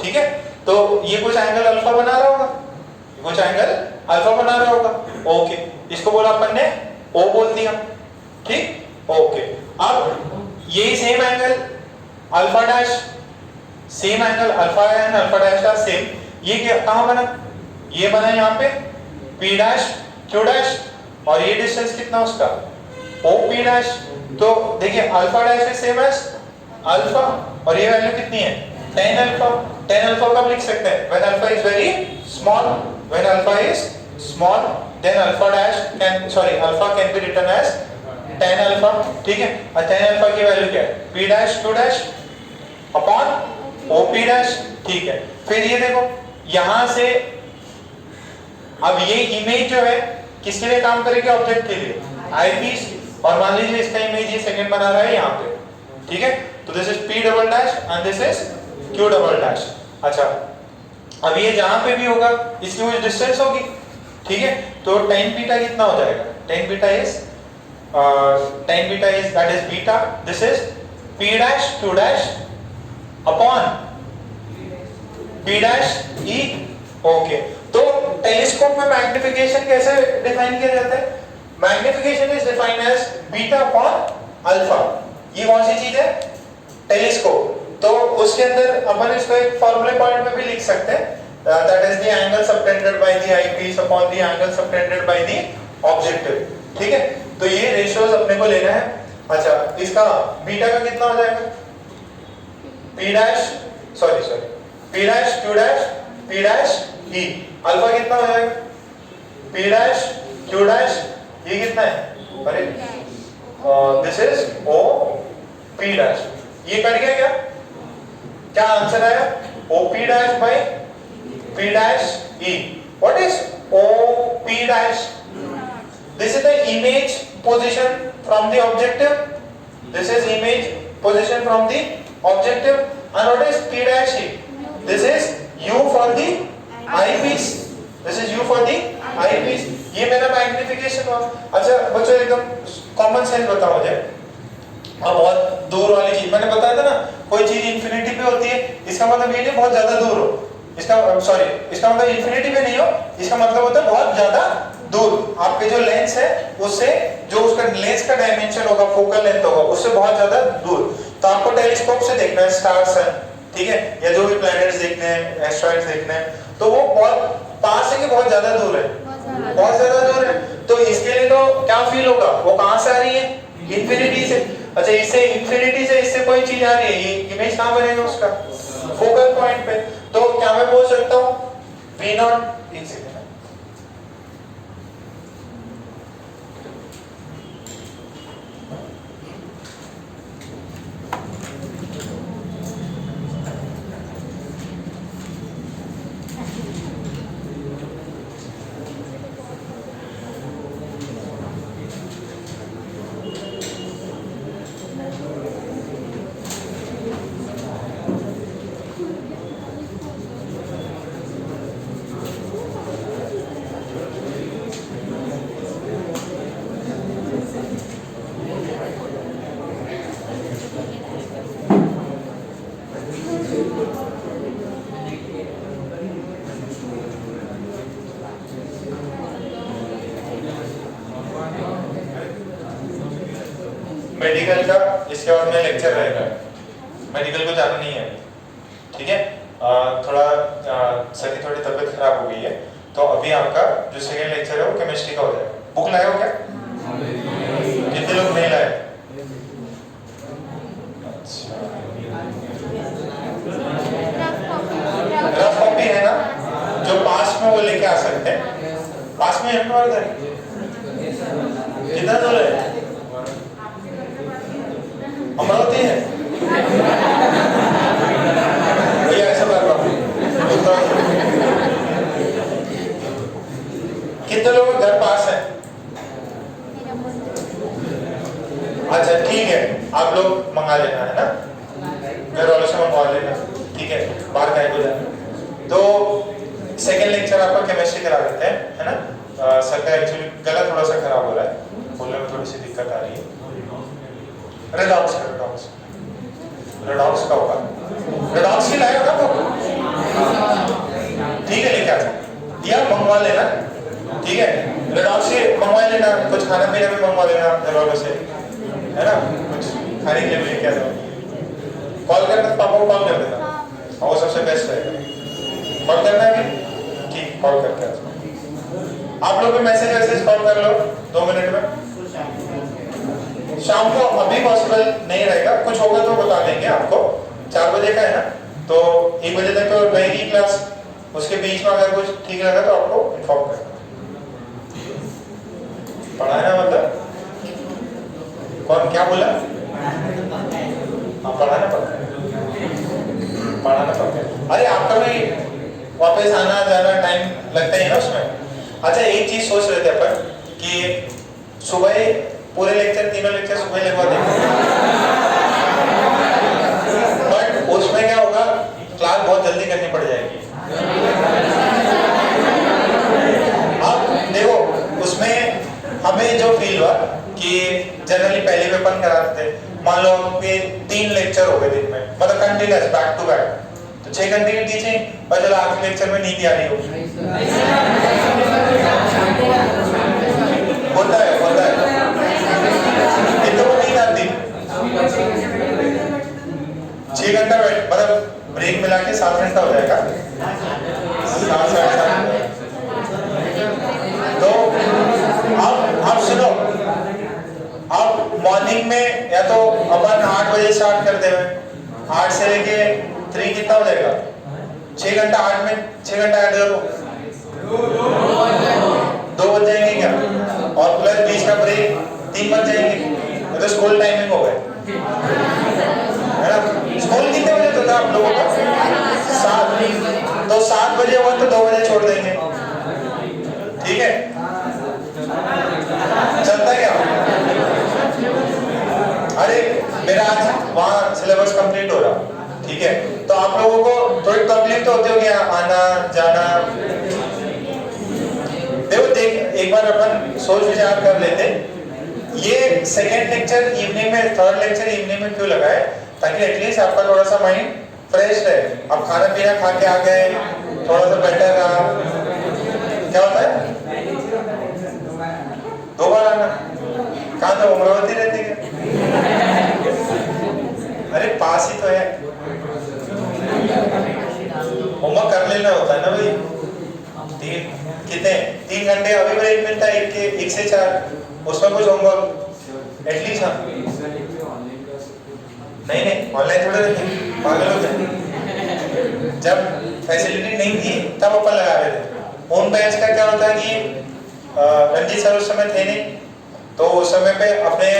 Speaker 1: ठीक है, तो ये कुछ एंगल अल्फा बना रहा होगा, कुछ एंगल अल्फा बना रहा होगा, ओके, इसको बोला अपन ने ओ बोल दिया, ठीक, ओके। अब यही same angle alpha dash, same angle alpha and alpha dash का सेम, ये क्या कहां बना? ये बना यहाँ पे P डैश Q डैश, और ये डिस्टेंस कितना उसका OP डैश। तो देखिए alpha dash is same as alpha, और ये वैल्यू कितनी है? tan alpha. tan अल्फा कब लिख सकते हैं? when alpha is very small, when alpha is small then alpha dash alpha can be written as tan alpha, ठीक है। और tan अल्फा की वैल्यू क्या है? P dash Q dash upon OP dash, ठीक है। फिर ये देखो यहां से अब ये इमेज जो है किसके लिए काम करेगी? ऑब्जेक्ट के लिए, आई पीस। और मान लीजिए इसका इमेज ये सेकंड बना रहा है यहाँ पे, ठीक है, तो this is P double dash and this is Q double dash. अच्छा अब ये जहां पे भी होगा इसकी कुछ डिस्टेंस होगी, ठीक है। तो tan बीटा कितना हो जाएगा, tan beta is that is beta, this is p dash q dash upon p dash e। Okay, तो टेलीस्कोप में मैग्निफिकेशन कैसे डिफाइन किया जाता है? Magnification is defined as beta upon alpha. ये कौन सी चीज है? टेलीस्कोप। तो उसके अंदर अपन इसको एक फार्मूले पॉइंट में भी लिख सकते हैं, that is the angle subtended by the eyepiece upon the angle subtended by the objective, ठीक है। तो ये रेशियोज अपने को लेना है। अच्छा, इसका बीटा का कितना हो जाएगा? p dash p dash q dash p dash e। Alpha कितना हो जाएगा? p डैश q डैश ये कितना है? अरे this is o p dash. ये कट गया क्या? क्या आंसर आया? OP dash by P dash E. What is OP dash? This is the image position from the objective. This is image position from the objective. And what is P dash E? This is U for the eyepiece. This is U for the eyepiece. ये मेरा magnification हुआ। अच्छा बच्चों, एकदम common sense बताओ मुझे। अब बहुत दूर वाली चीज मैंने बताया था ना, कोई चीज इंफिनिटी पे होती है, इसका मतलब ये नहीं बहुत ज्यादा दूर हो, इसका मतलब इंफिनिटी पे नहीं हो, इसका मतलब होता है बहुत ज्यादा दूर। आपके जो लेंस है उससे, जो उसका लेंस का डायमेंशन होगा, फोकल लेंथ होगा, उससे बहुत ज्यादा दूर। तो आपको टेलीस्कोप से देखना है स्टार्स है, ठीक है, या जो भी प्लैनेट्स देखने हैं, एस्ट्रॉइड्स देखने हैं, तो वो बहुत पास है कि बहुत ज्यादा दूर है? बहुत ज्यादा दूर है। तो इसके लिए तो क्या फील होगा? वो कहां से आ रही है? इंफिनिटी से। अच्छा, इससे इंफिनिटी से इससे कोई चीज आ रही है, ये इमेज कहां बनेगा उसका? फोकल पॉइंट पे। तो क्या मैं बोल सकता हूं v0 एक सेकंड, मेडिकल का इसके बाद में लेक्चर रहेगा। मेडिकल को जाना नहीं है, ठीक है। थोड़ा सर की थोड़ी तबीयत खराब हो गई है, तो अभी आपका जो सेकेंड लेक्चर है वो केमिस्ट्री का हो जाएगा। बुक लाए हो क्या? कितने लोग नहीं लाए? अच्छा, रफ कॉपी है ना, जो पास में वो लेके आ सकते हैं। पास में है तुम्हारे घर? कितना दूर है? अमरावती है भैया, ऐसा बात कितने लोग घर पास है? अच्छा ठीक है, आप लोग मंगा लेना, है ना, घर वालों से मंगवा लेना, ठीक है, बाहर कहीं को जाना। तो सेकेंड लेक्चर आपका केमिस्ट्री करा देते हैं, है ना। सर का एक्चुअली गला थोड़ा सा खराब हो रहा है, बोलने में थोड़ी सी दिक्कत आ रही है। रेडॉक्स का होगा, रेडॉक्स की लाए होगा तो ठीक है, लेके आ जाए या मंगवा लेना, ठीक है। रेडॉक्स से मंगवा लेना, कुछ खाना पीना भी मंगवा लेना घर वालों से, है ना, कुछ खाने के लिए भी लेके आ जाओ। कॉल करना, पापा को कॉल कर देना, और वो सबसे बेस्ट रहेगा। कॉल करना है ठीक, कॉल करके आ जाओ। आप लोग भी मैसेज कॉल कर लो 2 मिनट में। शाम को अभी पॉसिबल नहीं रहेगा, कुछ होगा तो बता देंगे आपको। 4 बजे का है ना, तो 1 बजे तक तो रहेगी क्लास, उसके बीच में अगर कुछ ठीक लगा तो आपको इन्फॉर्म करना। पढ़ाना मतलब कौन क्या बोला? पढ़ाना पड़ता है, पढ़ाना पड़ता है। अरे आपका भी वापस आना जाना टाइम लगता है ना उसमें। अच्छा, एक चीज सोच रहे थे अपन कि सुबह पूरे लेक्चर, 3 लेक्चर सुबह लगवा देंगे, बट उसमें क्या होगा, क्लास बहुत जल्दी करनी पड़ जाएगी। मान लो कि 3 लेक्चर हो गए दिन में, मतलब कंटिन्यूअस बैक टू बैक, तो 6 घंटे की टीचिंग और चलो आखिरी लेक्चर में नींद आ रही हो, होता है कितने को नींद आती, 6 घंटा बैठ, मतलब ब्रेक मिला के 7 घंटा हो जाएगा, 7 तो आप सुनो, आप मॉर्निंग में या तो अपन 8 बजे स्टार्ट कर देवे, 8 से लेके 3 कितना हो जाएगा, 6 घंटा, 8 में 6 घंटा ऐड करो, 2 बज जाएंगे क्या, और प्लस बीच का ब्रेक 3 बज जाएंगे, तो स्कूल टाइमिंग हो गए है ना। स्कूल कितने बजे होता है आप लोगों का, 7, तो 7 बजे हुआ तो 2 बजे छोड़ देंगे, ठीक है, चलता है क्या। अरे मेरा आज वहाँ सिलेबस कंप्लीट हो रहा, ठीक है, तो आप लोगों को थोड़ी तकलीफ तो होती होगी आना जाना, देखो एक बार अपन सोच विचार कर लेते, ये सेकेंड लेक्चर इवनिंग में, थर्ड लेक्चर इवनिंग में क्यों लगाए, ताकि एटलीस्ट आपका थोड़ा सा माइंड फ्रेश रहे, अब खाना पीना खा के आ गए, थोड़ा सा बेटर रहा, क्या होता है 2 बार आना, कहाँ तो अमरावती रहती है, अरे पास ही तो है, होमवर्क कर लेना होता है ना भाई, 3 घंटे अभी ब्रेक मिलता है 1 से 4, उसमें कुछ होमवर्क एटलीस्ट, हाँ नहीं ऑनलाइन थोड़े रहते, पागल हो गए, जब फैसिलिटी नहीं थी तब अपन लगा रहे थे। ओन बैच का क्या होता है कि रणजीत सर उस समय थे नहीं, तो उस समय पे अपने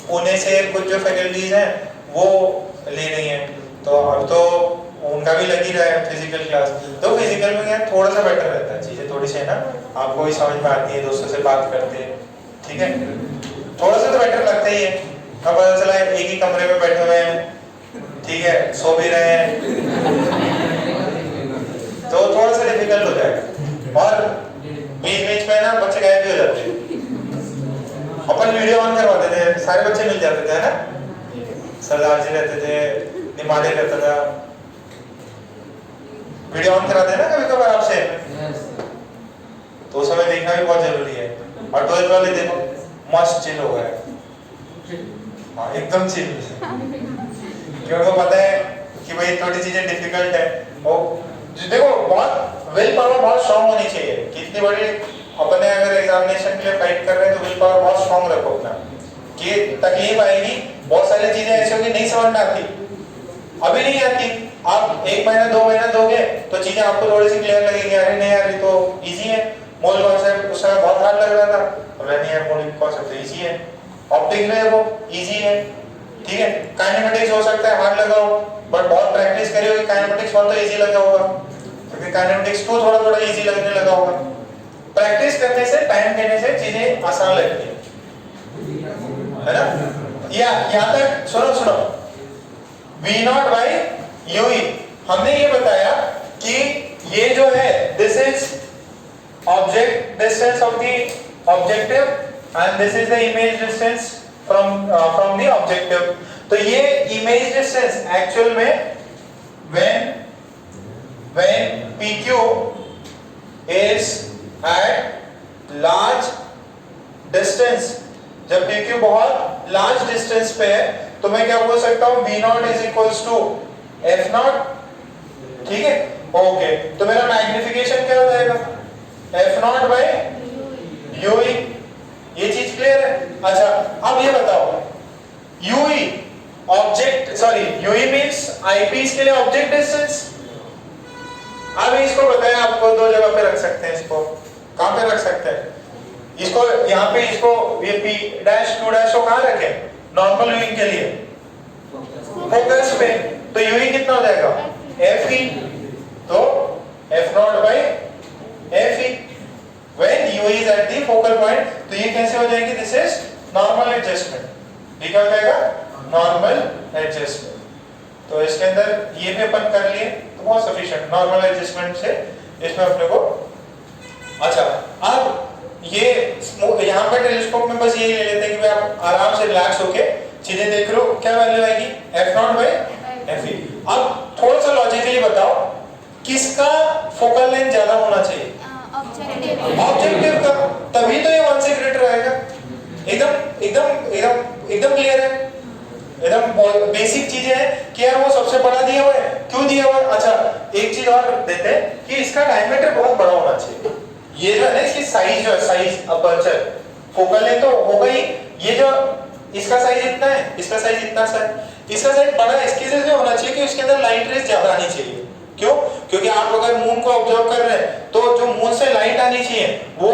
Speaker 1: पुणे से कुछ जो फैकल्टीज हैं वो ले रही हैं, तो अब तो उनका भी लग ही रहा है फिजिकल क्लास, तो फिजिकल में क्या थोड़ा सा बेटर रहता है, चीजें थोड़ी सी है ना, आपको भी समझ में आती है, दोस्तों से बात करते हैं, ठीक है, थोड़ा सा तो बेटर लगता ही है। अब पता चला एक ही कमरे में बैठे हुए हैं, ठीक है, सो भी रहे हैं, तो थोड़ा सा डिफिकल्ट हो जाएगा, और बीच में ना बच्चे गायब भी हो जाते हैं, अपन वीडियो ऑन करवाते थे, सारे बच्चे मिल जाते थे, है ना, सरदार जी रहते थे, निमाड़े रहता था, वीडियो ऑन कराते हैं ना कभी कभार आपसे, तो उस समय देखना भी बहुत जरूरी है। और 12th वाले देखो मस्त चिल हो गए, हाँ एकदम चिल, क्योंकि उनको पता है कि भाई थोड़ी चीजें डिफिकल्ट है, और देखो बहुत विल पावर बहुत स्ट्रांग होनी चाहिए, कितनी बड़ी अपने अगर एग्जामिनेशन के लिए फाइट कर रहे हैं तो विल पावर बहुत स्ट्रांग रखो अपना, कि तकलीफ आएगी, बहुत सारी चीजें ऐसी होंगी नहीं समझ में आती, अभी नहीं आती, आप 1 महीना 2 महीना दोगे तो चीजें आपको थोड़ी सी क्लियर लगेगी, अरे नहीं यार ये तो इजी है, मोल कॉन्सेप्ट उस समय बहुत हार्ड लग रहा था, बोला नहीं यार मोल कॉन्सेप्ट तो इजी है, ऑप्टिक्स में वो इजी है, ठीक है, काइनेमेटिक्स हो सकता है हार्ड लगा हो, बट बहुत प्रैक्टिस करी होगी, काइनेमेटिक्स 1 तो इजी लगा होगा, क्योंकि काइनेमेटिक्स 2 थोड़ा इजी लगने लगा होगा, प्रैक्टिस करने से, टाइम देने से चीजें आसान लगती है ना। या यहाँ तक सुनो V0 UE, हमने ये बताया कि ये जो है this is object distance of the objective and this is the image distance from the objective, तो ये इमेज डिस्टेंस एक्चुअल में when PQ is at large distance, जब PQ बहुत large distance पे है तो मैं क्या बोल सकता हूँ V0 is equals to F0, ठीक है, ओके, तो मेरा मैग्निफिकेशन क्या हो जाएगा F0 by UE, ये चीज क्लियर है। अच्छा अब ये बताओ UE object, sorry UE means eyepiece के लिए ऑब्जेक्ट डिस्टेंस, अब इसको बताया आपको 2 जगह पे रख सकते हैं, इसको कहां पे रख सकते हैं, इसको यहाँ पे, इसको ये P डैश Q डैश को कहां रखें, नॉर्मल व्यूइंग के लिए फोकस पे, तो UE कितना हो जाएगा FE, तो F0 by FE when UE is at the focal point, तो ये कैसे हो जाएगी, दिस इज नॉर्मल एडजस्टमेंट, ये क्या हो जाएगा नॉर्मल एडजस्टमेंट, तो इसके अंदर ये भी अपन कर लिए तो बहुत सफिशिएंट, नॉर्मल एडजस्टमेंट से इसमें अपने को। अच्छा अब ये यहाँ पे टेलीस्कोप में बस ये ले लेते हैं कि भाई आप आराम से रिलैक्स होके चीजें देख रहे हो, क्या वैल्यू आएगी F not by F E. अब थोड़ा सा लॉजिकली बताओ किसका फोकल लेंथ ज्यादा होना चाहिए? ऑब्जेक्टिव का, तभी तो ये 1 से ग्रेटर आएगा। एकदम एकदम एकदम एकदम क्लियर है, एकदम बेसिक चीजें हैं कि यार वो सबसे बड़ा दिया हुआ है, क्यों दिया हुआ है? अच्छा एक चीज और देते हैं कि इसका डायमीटर बहुत बड़ा होना चाहिए। ये जो है ना इसकी साइज, जो है साइज अपर्चर फोकल लेंथ तो होगा ही, ये जो इसका साइज इतना है, इसका साइज इतना सा है, इसका साइज बड़ा है, इसकी वजह से होना चाहिए कि उसके अंदर लाइट रेज ज्यादा आनी चाहिए। क्यों? क्योंकि आप अगर मून को ऑब्जर्व कर रहे हैं तो जो मून से लाइट आनी चाहिए वो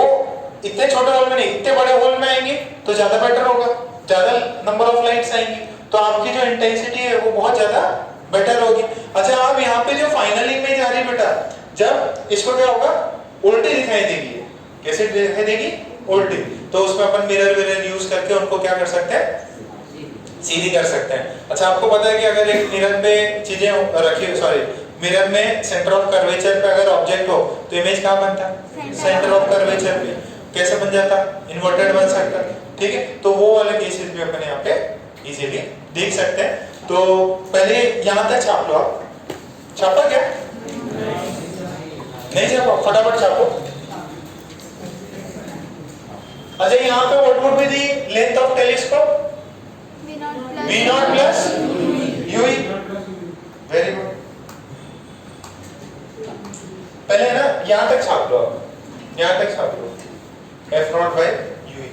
Speaker 1: इतने छोटे होल में नहीं, इतने बड़े होल में आएंगे तो ज्यादा बेटर होगा, ज्यादा नंबर ऑफ लाइट्स आएंगी, तो आपकी जो इंटेंसिटी है वो बहुत ज्यादा बेटर होगी। अच्छा आप यहाँ पे जो फाइनल इमेज आ रही है बेटा, जब इसको क्या होगा उल्टी दिखाई देगी। कैसे दिखाई देगी? उल्टी। तो उसमें अपन मिरर यूज करके उनको क्या कर सकते हैं, सीधी कर सकते हैं। अच्छा आपको पता है कि अगर एक मिरर पे चीजें रखी, सॉरी मिरर में सेंटर ऑफ कर्वेचर पे अगर ऑब्जेक्ट हो तो इमेज कहाँ बनता है? सेंटर ऑफ कर्वेचर पे। कैसे बन जाता? इन्वर्टेड बन सकता है, ठीक है। तो वो वाले केसेस भी अपन यहाँ पे इजीली देख सकते हैं। तो पहले यहाँ तक छाप लो आप। छापा क्या? नहीं छापा, फटाफट छापो। अच्छा यहाँ पे what would be the length of telescope? V naught plus UE। Very good. पहले ना यहाँ तक छाप लो आप, यहाँ तक छाप लो F naught by UE।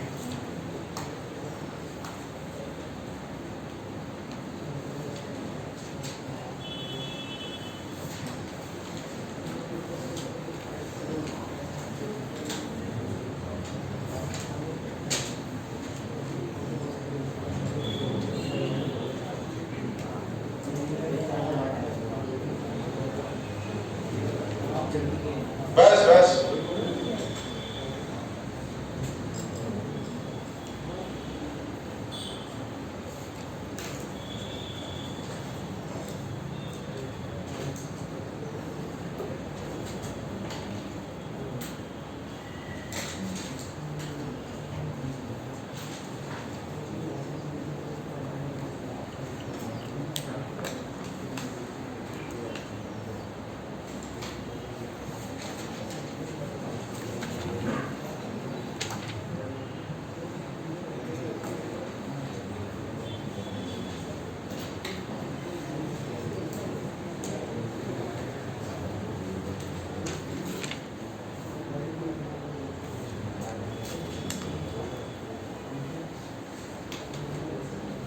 Speaker 1: बस बस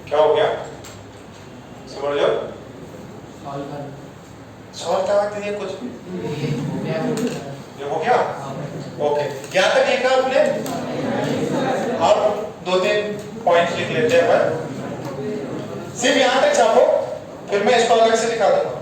Speaker 1: क्या हो गया? समझ लो। सॉल्व क्या बात है? कुछ ये हो गया? ओके, यहाँ तक लिखा आपने? अब 2-3 पॉइंट्स लिख लेते हैं अपन। सिर्फ यहाँ तक छापो, फिर मैं इसको अलग से दिखा दूंगा।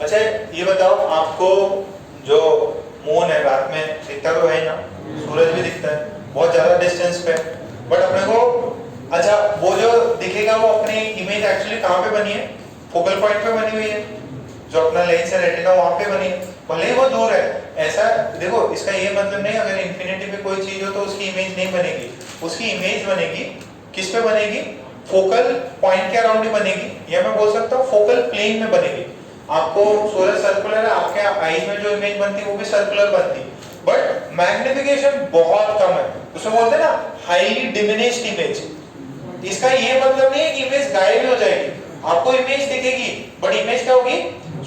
Speaker 1: अच्छा ये बताओ, आपको जो मून है रात में दिखता तो है ना, सूरज भी दिखता है बहुत ज्यादा डिस्टेंस पे, बट अपने को अच्छा वो जो दिखेगा वो अपनी इमेज एक्चुअली कहाँ पे बनी है? फोकल पॉइंट पे बनी हुई है, जो अपना लेंस है रेटिना वहाँ पे बनी है, भले ही वो दूर है। ऐसा देखो, इसका ये मतलब नहीं अगर इन्फिनिटी पे कोई चीज हो तो उसकी इमेज नहीं बनेगी, उसकी इमेज बनेगी किस पे बनेगी? फोकल पॉइंट के अराउंड ही बनेगी, या मैं बोल सकता हूँ फोकल प्लेन में बनेगी। आपको सूरज सर्कुलर है, आपके आईज में जो इमेज बनती है वो भी सर्कुलर बनती है, बट मैग्निफिकेशन बहुत कम है, उसे बोलते हैं ना हाईली डिमिनिश्ड इमेज। इसका ये मतलब नहीं है कि इमेज गायब हो जाएगी, आपको इमेज दिखेगी, बट इमेज क्या होगी?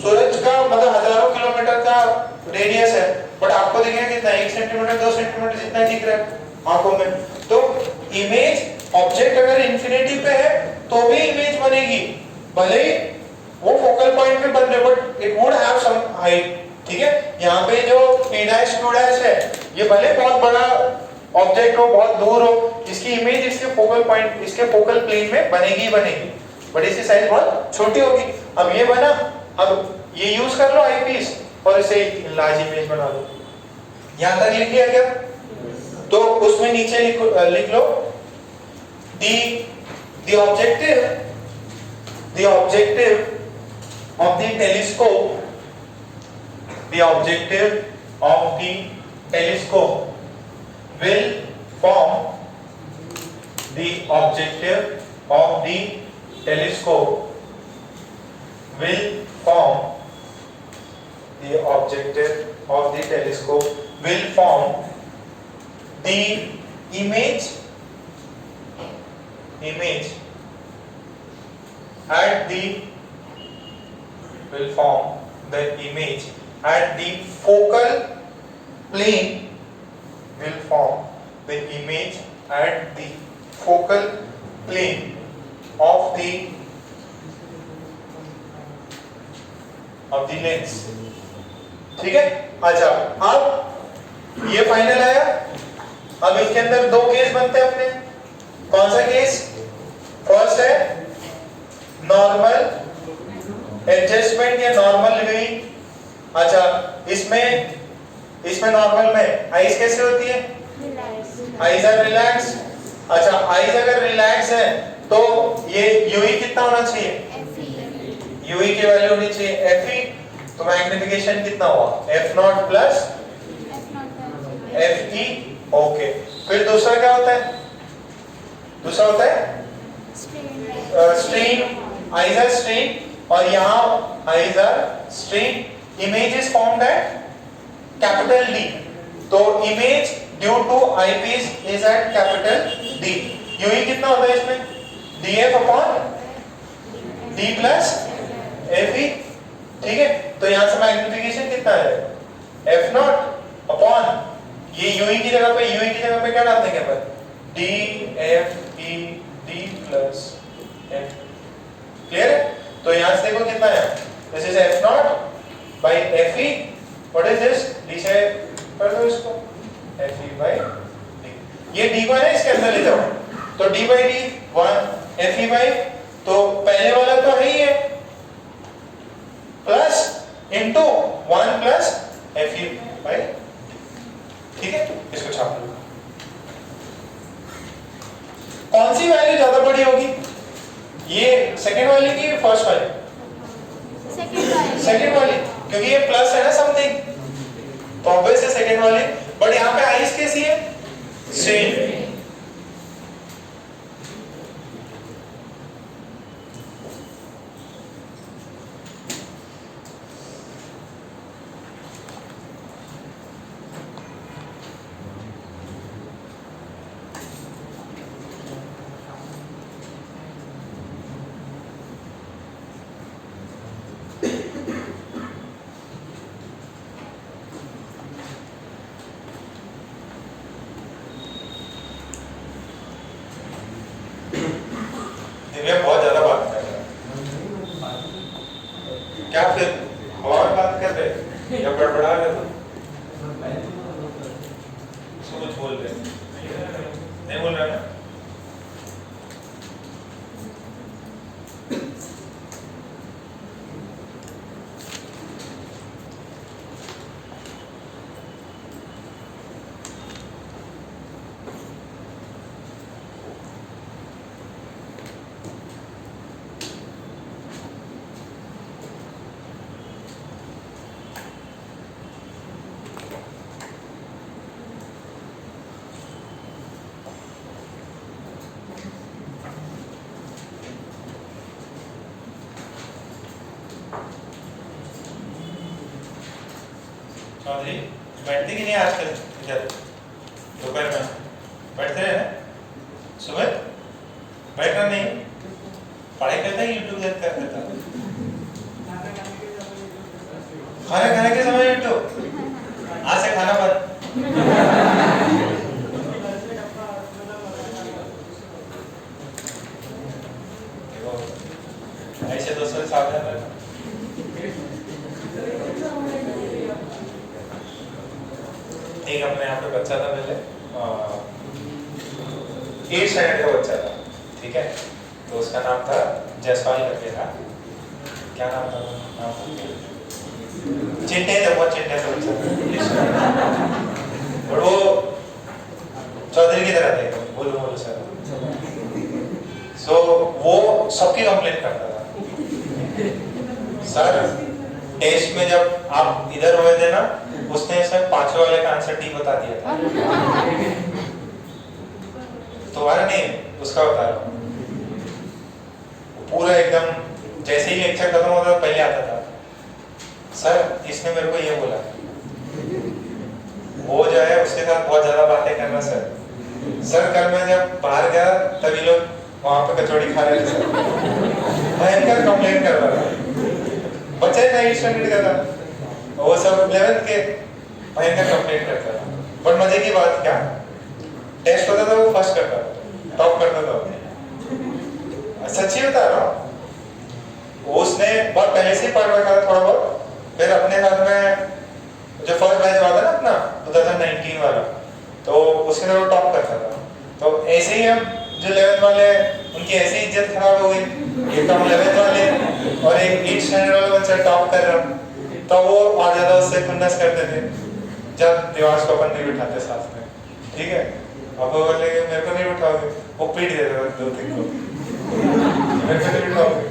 Speaker 1: सूरज का मतलब हजारों किलोमीटर का रेडियस है, बट आपको दिखेगा कितना? 1 सेंटीमीटर 2 सेंटीमीटर जितना दिख रहा है आंखों में। तो इमेज ऑब्जेक्ट अगर इंफिनिटी पे है तो भी इमेज बनेगी, भले ही वो फोकल पॉइंट पे बन रहे, but it would have some height, ठीक है। यहाँ पे जो P' Q' है ये भले बहुत बड़ा ऑब्जेक्ट हो, बहुत दूर हो, इसकी इमेज इसके फोकल पॉइंट, इसके फोकल प्लेन में बनेगी ही बनेगी, बट इसकी साइज बहुत छोटी होगी। अब ये बना, अब ये यूज कर लो आईपीस और इसे लार्ज इमेज बना लो। यहां तक लिख लिया क्या? तो उसमें नीचे लिख लो the objective of the telescope, the objective of the telescope will form, the objective of the telescope will form, the objective of the telescope will form the image at the will form the image at the focal plane, will form the image at the focal plane of the lens। ठीक है, अच्छा अब ये final आया। अब इसके अंदर दो केस बनते हैं अपने। कौन सा केस? फर्स्ट है नॉर्मल एडजस्टमेंट या नॉर्मल व्यूइंग। अच्छा, इसमें नॉर्मल में आईज कैसे होती है? Eyes are relax. अच्छा, आईज अगर रिलैक्स है तो ये यूई कितना होना चाहिए? यूई की वैल्यू होनी चाहिए Fe। तो मैग्निफिकेशन कितना हुआ? F0 plus Fe। ओके, फिर दूसरा क्या होता है? दूसरा होता है स्ट्रेन, आईज आर स्ट्रेन और यहाँ eyes are strain. Image is formed at capital D। तो image due to eyepiece is at capital D। U e कितना होता है इसमें? DF upon D plus Fe। ठीक है, तो यहाँ से मैग्निफिकेशन कितना है? F0 अपॉन ये यूई की जगह पे क्या डाल देंगे अपन? DFE D plus F। Clear है? तो यहाँ से देखो कितना है? This is F0 by Fe। What is this? D से कर दो इसको, Fe by D। ये D1 है, इसके अंदर ले जाओ तो D by D 1 Fe by, तो पहले वाला तो है ही है, plus into 1 plus Fe by। ठीक है, इसको छाप लो। कौन सी वैल्यू ज्यादा बड़ी होगी? ये सेकंड वाली की फर्स्ट वाली? सेकंड वाली, क्योंकि ये प्लस है ना समथिंग, तो ऑब्वियस है सेकंड वाली। बट यहाँ पे आइस कैसी है? सेम। बहुत ज्यादा बात कर रहे हैं क्या? फिर और बात कर रहे या बड़बड़ा रहे? तो कुछ बोल रहे नहीं बोल रहे ना? चौधरी बैठते कि नहीं आजकल? इधर दोपहर में बैठते रहे ना? सुबह बैठना नहीं, पढ़ाई करता है यूट्यूब देखता करता? खाना खाने के समय यूट्यूब? आज से खाना बंद। ऐसे दोस्तों से सावधान रहना। एक अपने यहाँ पे बच्चा था पहले, 8 स्टैंडर्ड का बच्चा था, ठीक है। तो उसका नाम था जायसवाल करके था, क्या नाम था, चिंटे थे, बहुत चिंटे से बच्चा था। और वो चौधरी की तरह थे, बोलो बोलो सर। सो वो सबकी कंप्लेंट करता था, सर टेस्ट में जब आप इधर हुए थे ना, उसने इसमें 5 वाले का आंसर डी बता दिया था। तुम्हारा नहीं, उसका बता रहा हूँ। पूरा एकदम जैसे ही लेक्चर खत्म होता था पहले आता था, सर इसने मेरे को ये बोला। वो जो है उसके साथ बहुत ज्यादा बातें करना सर कल मैं जब बाहर गया तभी लोग वहां पे कचौड़ी खा रहे थे सर। भयंकर कंप्लेंट कर रहा था, बच्चा ही 9th स्टैंडर्ड का था, वो सब 11th के, भयंकर कंप्लेंट करता था। बट मजे की बात क्या, टेस्ट होता था वो फर्स्ट करता था, टॉप करता था। सच्ची बता रहा हूँ, उसने बहुत पहले से पढ़ रखा था थोड़ा बहुत, फिर अपने साथ में जो फर्स्ट बैच हुआ था ना अपना 2019 वाला, तो उसके अंदर वो टॉप करता था। तो ऐसे ही हम जो 11th वाले, उनकी ऐसी इज्जत खराब हो गई, एक हम 11th वाले और एक 8th स्टैंडर्ड वाला बच्चा टॉप कर रहा, तो वो और ज्यादा उससे खुन्नस करते थे जब दिवास को अपन नहीं बिठाते साथ में, ठीक है। अब वो बोले मेरे को नहीं बिठाओगे, वो पीट देते थे 2-3 को, मेरे को नहीं बिठाओगे।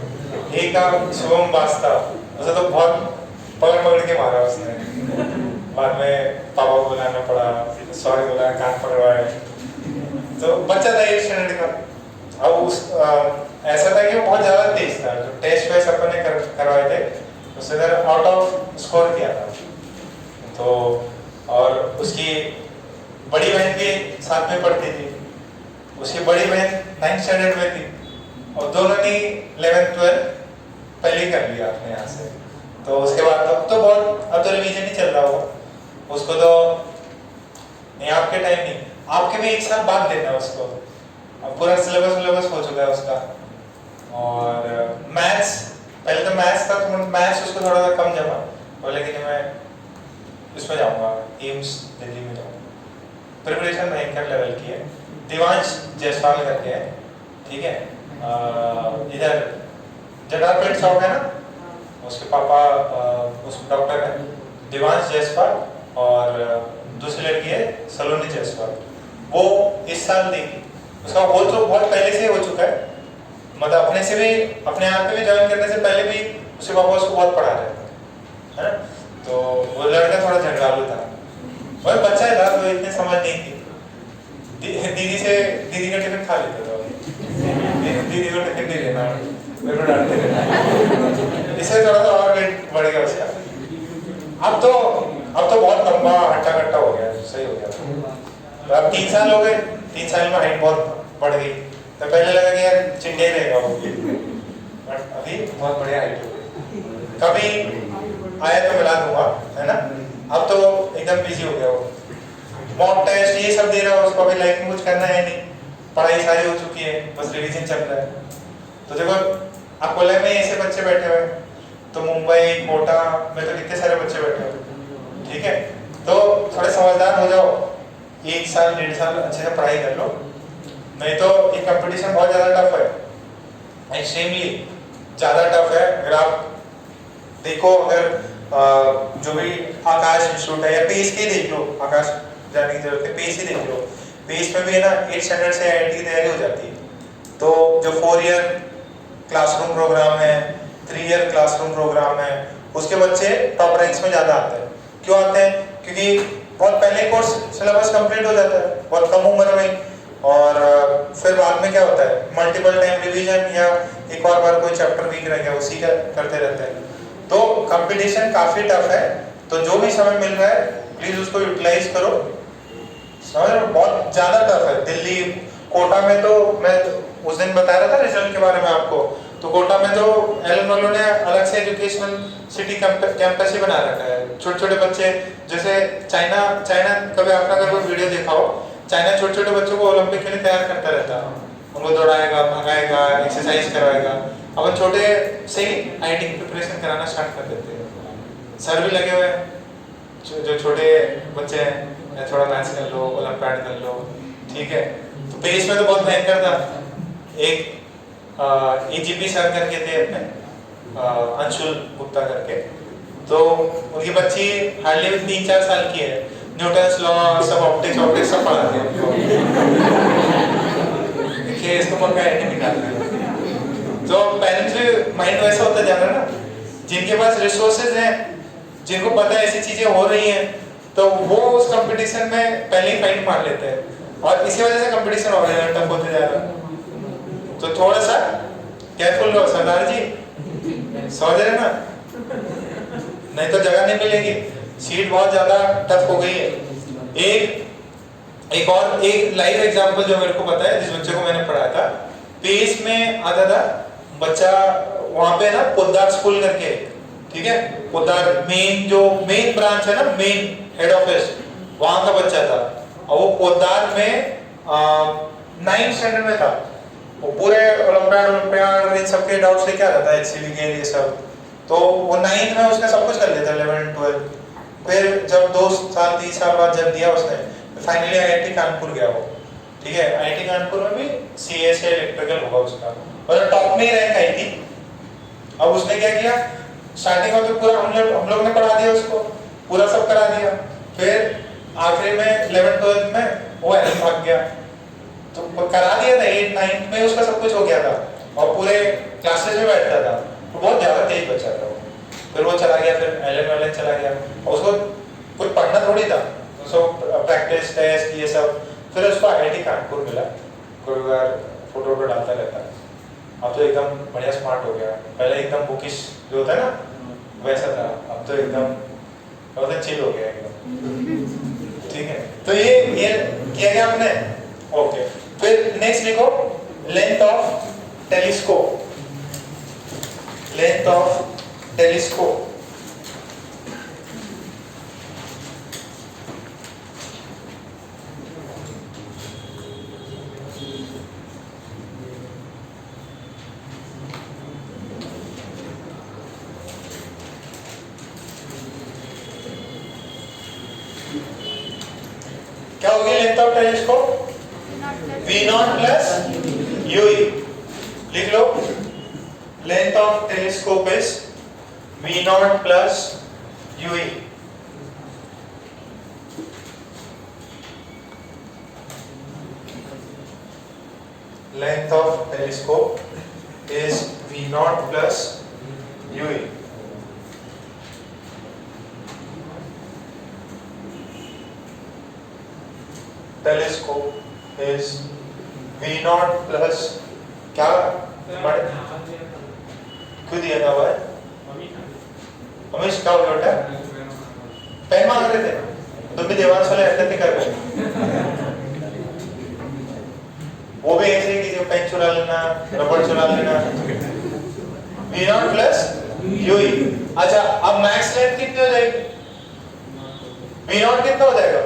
Speaker 1: एक का शुभम वास्ता, उसे तो बहुत पकड़ के मारा उसने, बाद में पापा को बुलाना पड़ा, सॉरी बोला, कान पकड़वाए। तो बच्चा था 8th स्टैंडर्ड का। अब उस ऐसा था कि वो बहुत ज्यादा तेज था, जो टेस्ट वेस्ट अपन ने करवाए थे उससे आउट ऑफ स्कोर किया था। तो और उसकी बड़ी बहन भी साथ में पढ़ती थी, उसकी बड़ी बहन 9th स्टैंडर्ड में थी, और दोनों ने 11th 12th पहले ही कर लिया अपने यहाँ से। तो उसके बाद अब तो रिवीजन ही चल रहा होगा उसको, तो नहीं आपके टाइम नहीं, आपके भी एक साथ बाद देना उसको। अब पूरा सिलेबस हो चुका है उसका। और मैथ्स, पहले तो मैथ्स था, तो मैथ्स उसको थोड़ा सा कम जमा, बोले कि मैं इसमें जाऊंगा, एम्स दिल्ली में जाऊंगा। प्रिपरेशन भयंकर लेवल की है। दिवांश जायसवाल करके है, ठीक है, इधर जटारपेट चौक है ना, उसके पापा उस डॉक्टर है, दिवांश जायसवाल, और दूसरी लड़की है सलोनी जायसवाल। वो इस साल देगी, उसका हो तो बहुत पहले से हो चुका है, मतलब अपने से भी, अपने आप पे भी ज्वाइन करने से पहले भी उसके पापा उसको बहुत पढ़ा रहे थे, है ना। तो वो लड़का थोड़ा झगड़ालू था, वही बच्चा था, तो इतनी समझ नहीं थी। दीदी का टिफिन खा लेते थे, दीदी को टिफिन नहीं देना, मेरे को डांटते थे, इससे थोड़ा सा और वेट बढ़ गया उसका। अब तो बहुत लंबा हट्टा कट्टा हो गया, सही हो गया। अब 3 साल हो गए, 3 साल में हाइट बहुत बढ़ गई। तो पहले लगा कि यार चिंटे रहेगा वो, बट अभी बहुत बढ़िया हाइट हो गई। कभी आया तो मिला दूंगा, है ना। अब तो एकदम बिजी हो गया वो, मॉक टेस्ट ये सब दे रहा है उसको, अभी लाइफ में कुछ करना है नहीं, पढ़ाई सारी हो चुकी है, बस रिवीजन चल रहा है। तो देखो आप कोलकाता में ऐसे बच्चे बैठे हुए, तो मुंबई कोटा में तो कितने सारे बच्चे बैठे हुए, ठीक है। तो थोड़े समझदार हो जाओ, 1 साल 1.5 साल अच्छे से पढ़ाई कर लो, नहीं तो ये कंपटीशन बहुत ज्यादा टफ है, एक्सट्रीमली ज्यादा टफ है। अगर आप देखो, अगर जो भी आकाश इंस्टीट्यूट है या पेस के देख लो, आकाश जाने की जरूरत है, पेस ही देख लो, पेस में भी है ना 8th स्टैंडर्ड से आईआईटी की तैयारी हो जाती है। तो जो 4 ईयर क्लासरूम प्रोग्राम है, 3 ईयर क्लासरूम प्रोग्राम है, उसके बच्चे टॉप रैंक्स में ज्यादा आते हैं। क्यों आते हैं? क्योंकि बहुत पहले कोर्स सिलेबस कंप्लीट हो जाता है बहुत कम उम्र में, और फिर बाद में क्या होता है, मल्टीपल टाइम रिवीजन, या एक और बार कोई चैप्टर वीक रह गया उसी का करते रहते हैं। तो कंपटीशन काफी टफ है, तो जो भी समय मिल रहा है प्लीज उसको यूटिलाइज करो। समझ रहे हो, बहुत ज्यादा टफ है। दिल्ली कोटा में तो मैं उस दिन बता रहा था रिजल्ट के बारे में आपको, तो कोटा में तो एलन वालों ने अलग से एजुकेशनल सिटी कैंपस ही बना रखा है। छोटे छोटे बच्चे, जैसे चाइना कभी आपने अगर कोई वीडियो देखा हो, चाइना छोटे छोटे बच्चों को ओलंपिक के लिए तैयार करता रहता है, उनको दौड़ाएगा, भगाएगा, एक्सरसाइज करवाएगा। अब छोटे से ही आईटी की प्रिपरेशन कराना स्टार्ट कर देते हैं। सर भी लगे हुए हैं, जो छोटे बच्चे हैं, थोड़ा मैथ्स कर लो, ओलंपियाड कर लो, ठीक है। तो पेज में तो बहुत भयंकर था। एक एजीपी सर करके थे अपने, अंशुल गुप्ता करके, तो उनकी बच्ची हार्डली 3-4 साल की है, न्यूटन्स लॉ सब ऑप्टिक्स ऑप्टिक्स सब पढ़ाते हैं उनको। देखिए इसको पक्का एंटी निकालना है। तो पेरेंट्स भी माइंड वैसा होता जा रहा है ना, जिनके पास रिसोर्सेज हैं, जिनको पता है ऐसी चीजें हो रही हैं, तो वो उस कंपटीशन में पहले ही फाइट मार लेते हैं, और इसी वजह से कंपटीशन हो रहा है, टफ होते जा रहा है। तो थोड़ा सा केयरफुल रहो सरदार जी, समझ रहे ना, नहीं तो जगह नहीं मिलेगी, सीट बहुत ज्यादा टफ हो गई है। एक और एक लाइव एग्जांपल जो मेरे को पता है, जिस बच्चे को मैंने पढ़ाया था, पेस में आता था बच्चा, वहां पे ना पोद्दार स्कूल करके, ठीक है, पोद्दार मेन ब्रांच है ना, मेन हेड ऑफिस, वहां का बच्चा था, और वो पोद्दार में 9th स्टैंडर्ड में था। वो पूरे ओलंपियाड इन सबके डाउट्स लेके आता था, एचसीवी के ये सब, तो वो 9th में उसने सब कुछ कर लिया था, 11 12। फिर जब 2 साल 3 साल बाद जब दिया उसने, फाइनली आईआईटी कानपुर गया वो, ठीक है, आईआईटी कानपुर में भी सीए से इलेक्ट्रिकल होगा उसका, और टॉप में ही रैंक आई थी। अब उसने क्या किया, स्टार्टिंग में तो पूरा हम लोग ने पढ़ा दिया उसको, पूरा सब करा दिया, फिर आखिरी में 11 12 में वो एल भाग गया, तो करा दिया था 8 9 में उसका सब कुछ हो गया था, और पूरे क्लासेस में बैठता था, तो बहुत ज्यादा तेज बच्चा था वो। फिर वो चला गया, फिर एलएन चला गया, और उसको कुछ पढ़ना थोड़ी था, उसको प्रैक्टिस टेस्ट ये सब। फिर उसको आईआईटी कानपुर मिला, कोई बार फोटो डालता रहता है, अब तो एकदम बढ़िया स्मार्ट हो गया, पहले एकदम बुकिश जो होता है ना वैसा था, अब तो एकदम बहुत चिल हो गया एकदम, ठीक है। तो ये किया गया आपने, ओके। फिर नेक्स्ट लिखो, length of telescope, length of telescope, क्या होगी length of telescope? V0 plus UE, लिख लो, length of telescope is V0 plus UE। Length of telescope is V0 plus UE। telescope is V0 plus क्या क्यों दिया था हुआ है? हमें क्या हो गया बेटा? पेन मांग रहे थे, तुम भी देवान वाले हरकतें कर रहे, वो भी ऐसे ही कि पेन चुरा लेना, रबड़ चुरा लेना। V0 plus UE। अच्छा, अब मैक्स लेंथ कितनी हो जाएगी? V0 कितना हो जाएगा?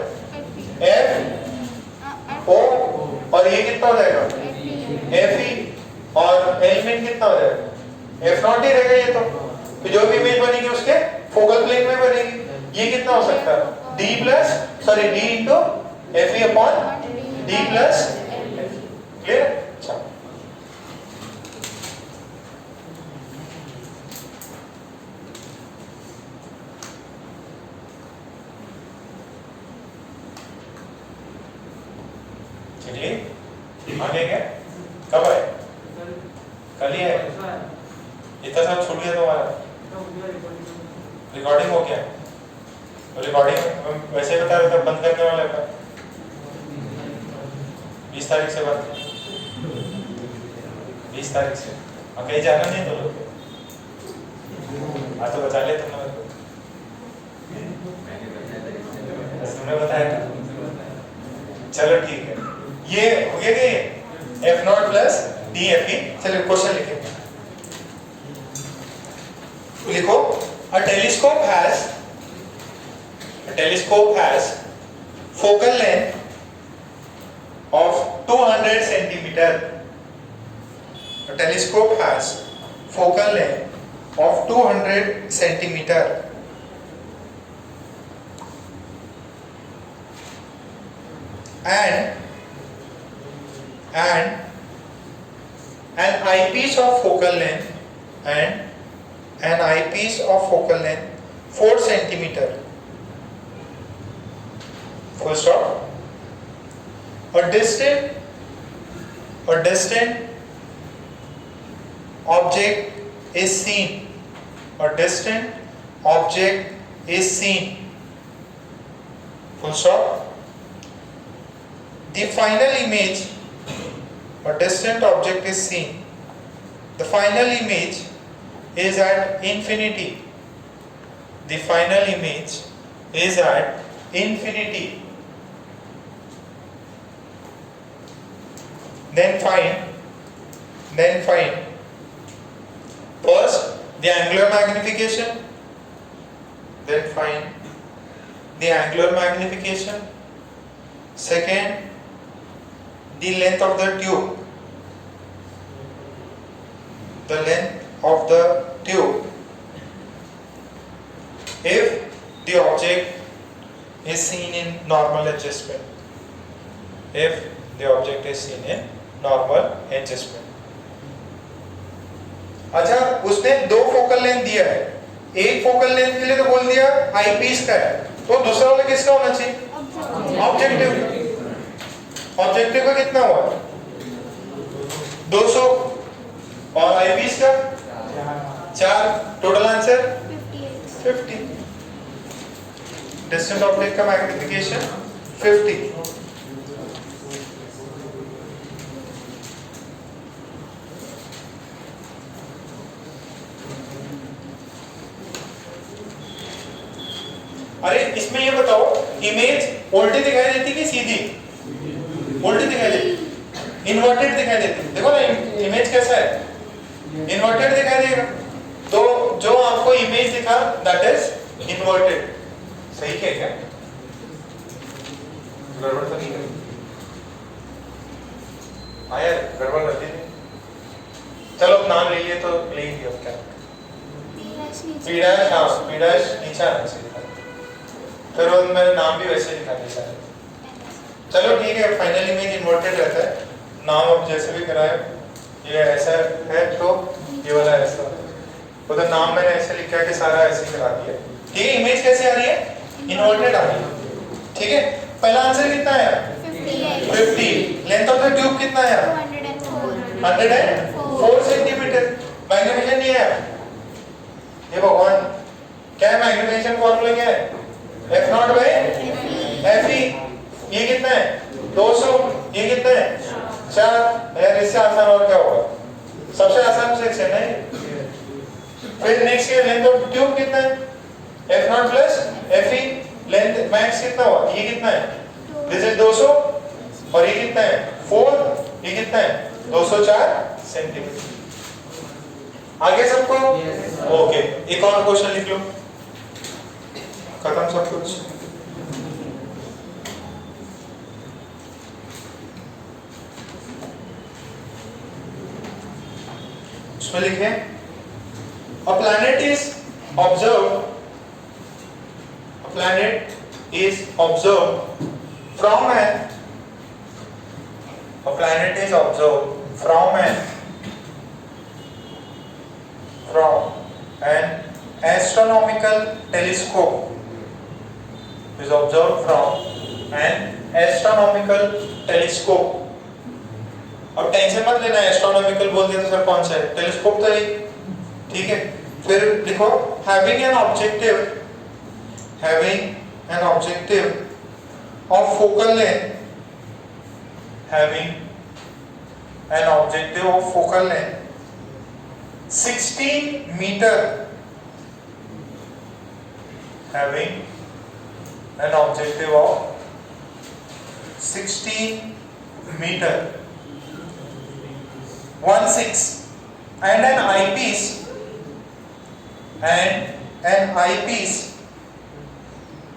Speaker 1: F O, और ये कितना हो जाएगा? FE, और एलिमेंट कितना हो जाएगा? F0 ही रहेगा ये तो जो भी इमेज बनेगी उसके फोकल प्लेन में बनेगी। ये कितना हो सकता है? D into FE upon D plus, clear? अच्छा, चलिए आगे क्या, कब आए? कल ही है, इतना सब छूट गया तुम्हारा। रिकॉर्डिंग हो गया, रिकॉर्डिंग वैसे ही बता रहे थे बंद करने वाला था, 20 तारीख से बंद, 20 तारीख से। और कहीं जाना नहीं तो लोग, आज तो बचा लिया तुमने मेरे को, तुमने बताया था। चलो ठीक है, ये हो गया कि F0 प्लस DFE। चलिए क्वेश्चन लिखेंगे, लिखो, a telescope has focal length of 200 centimeter. A telescope has focal length of 200 centimeter. And and an eyepiece of focal length and an eyepiece of focal length 4 centimeter. Full stop. A distant object is seen. A distant object is seen. Full stop. The final image, a distant object is seen. The final image is at infinity. The final image is at infinity. Then find first the angular magnification, then find the angular magnification. Second, the length of the tube, the length of the tube. If the object is seen in normal adjustment, if the object is seen in normal adjustment. अच्छा, उसने 2 focal length दिया है, एक focal length के लिए तो बोल दिया आई पीस का है, तो दूसरा वाला किसका होना चाहिए? ऑब्जेक्टिव। ऑब्जेक्टिव का कितना हुआ? 200 और आई पीस का 4, टोटल आंसर 50। डिस्टेंट ऑब्जेक्ट का मैग्निफिकेशन 50। अरे इसमें ये बताओ, इमेज उल्टी दिखाई देती कि सीधी? उल्टी दिखाई देती, इन्वर्टेड दिखाई देती। देखो ना इमेज कैसा है, इन्वर्टेड दिखाई देगा। तो जो आपको इमेज दिखा दैट इज इन्वर्टेड। सही है क्या? गड़बड़ तो नहीं है? हाँ यार, गड़बड़ रहती है। चलो नाम ले लिए तो ले ही अब क्या? पी डैश, हाँ पी डैश नीचे आना चाहिए। फिर मैंने नाम भी वैसे लिखा दिया शायद। चलो ठीक है, फाइनल इमेज इन्वर्टेड रहता है। नाम अब जैसे भी कराए, ये ऐसा है तो ये वाला ऐसा, उधर नाम मैंने ऐसे लिखा है कि सारा ऐसे ही करा दिया। ठीक है, इमेज कैसे आ रही है? इन्वर्टेड आ रही है। ठीक है, पहला आंसर कितना है? 50। लेंथ ऑफ द ट्यूब कितना है? 104 सेंटीमीटर। मैग्नीफिकेशन नहीं है ये भगवान, क्या है मैग्नीफिकेशन फॉर्मूला? क्या है? F0 by FE। ये कितना है? 200। ये कितना है? 4। यार इससे आसान और क्या होगा? सबसे आसान सेक्शन है। फिर नेक्स्ट के लेंथ ऑफ ट्यूब कितना है? F0 plus FE। Length max कितना हुआ? ये कितना है? दिस इज 200 और ये कितना है? 4। ये कितना है? 204 सेंटीमीटर। आगे सबको ओके। एक और क्वेश्चन लिख लो, खत्म सब कुछ। उसमें लिखे a planet is observed from an astronomical telescope. Is observed from an astronomical telescope. अब टेंशन मत लेना, एस्ट्रोनॉमिकल बोल दिया तो सर कौन सा है? टेलीस्कोप तो है। ठीक है, फिर लिखो having an objective of focal length, having an objective of focal length 16 meter, having an objective of 16 meter 1/6 and an eyepiece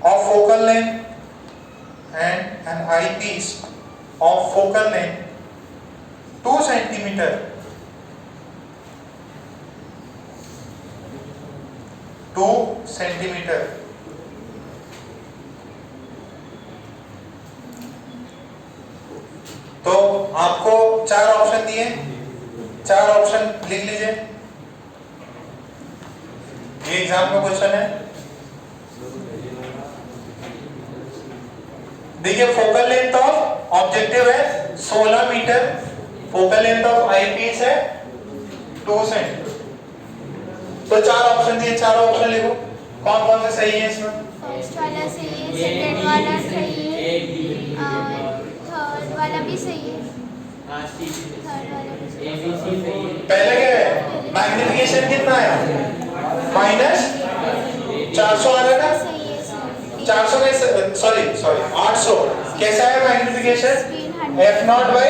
Speaker 1: of focal length 2 centimeter. तो आपको चार ऑप्शन दिए, चार ऑप्शन लिख लीजिए, ये एग्जाम का क्वेश्चन है। देखिए फोकल लेंथ ऑफ ऑब्जेक्टिव है 16 metre, focal length of eyepiece है 2 सेंट। तो चार ऑप्शन दिए, चार ऑप्शन लिखो, कौन कौन से सही है इसमें?
Speaker 2: फर्स्ट वाला सही है, सेकंड वाला सही है और थर्ड वाला भी सही है। थर्ड वाला भी सही है।
Speaker 1: पहले क्या है, मैग्निफिकेशन कितना आया? माइनस 400 आ रहा था,
Speaker 2: सही है, सही है।
Speaker 1: 400 का सॉरी 800 कैसा है magnification? F not by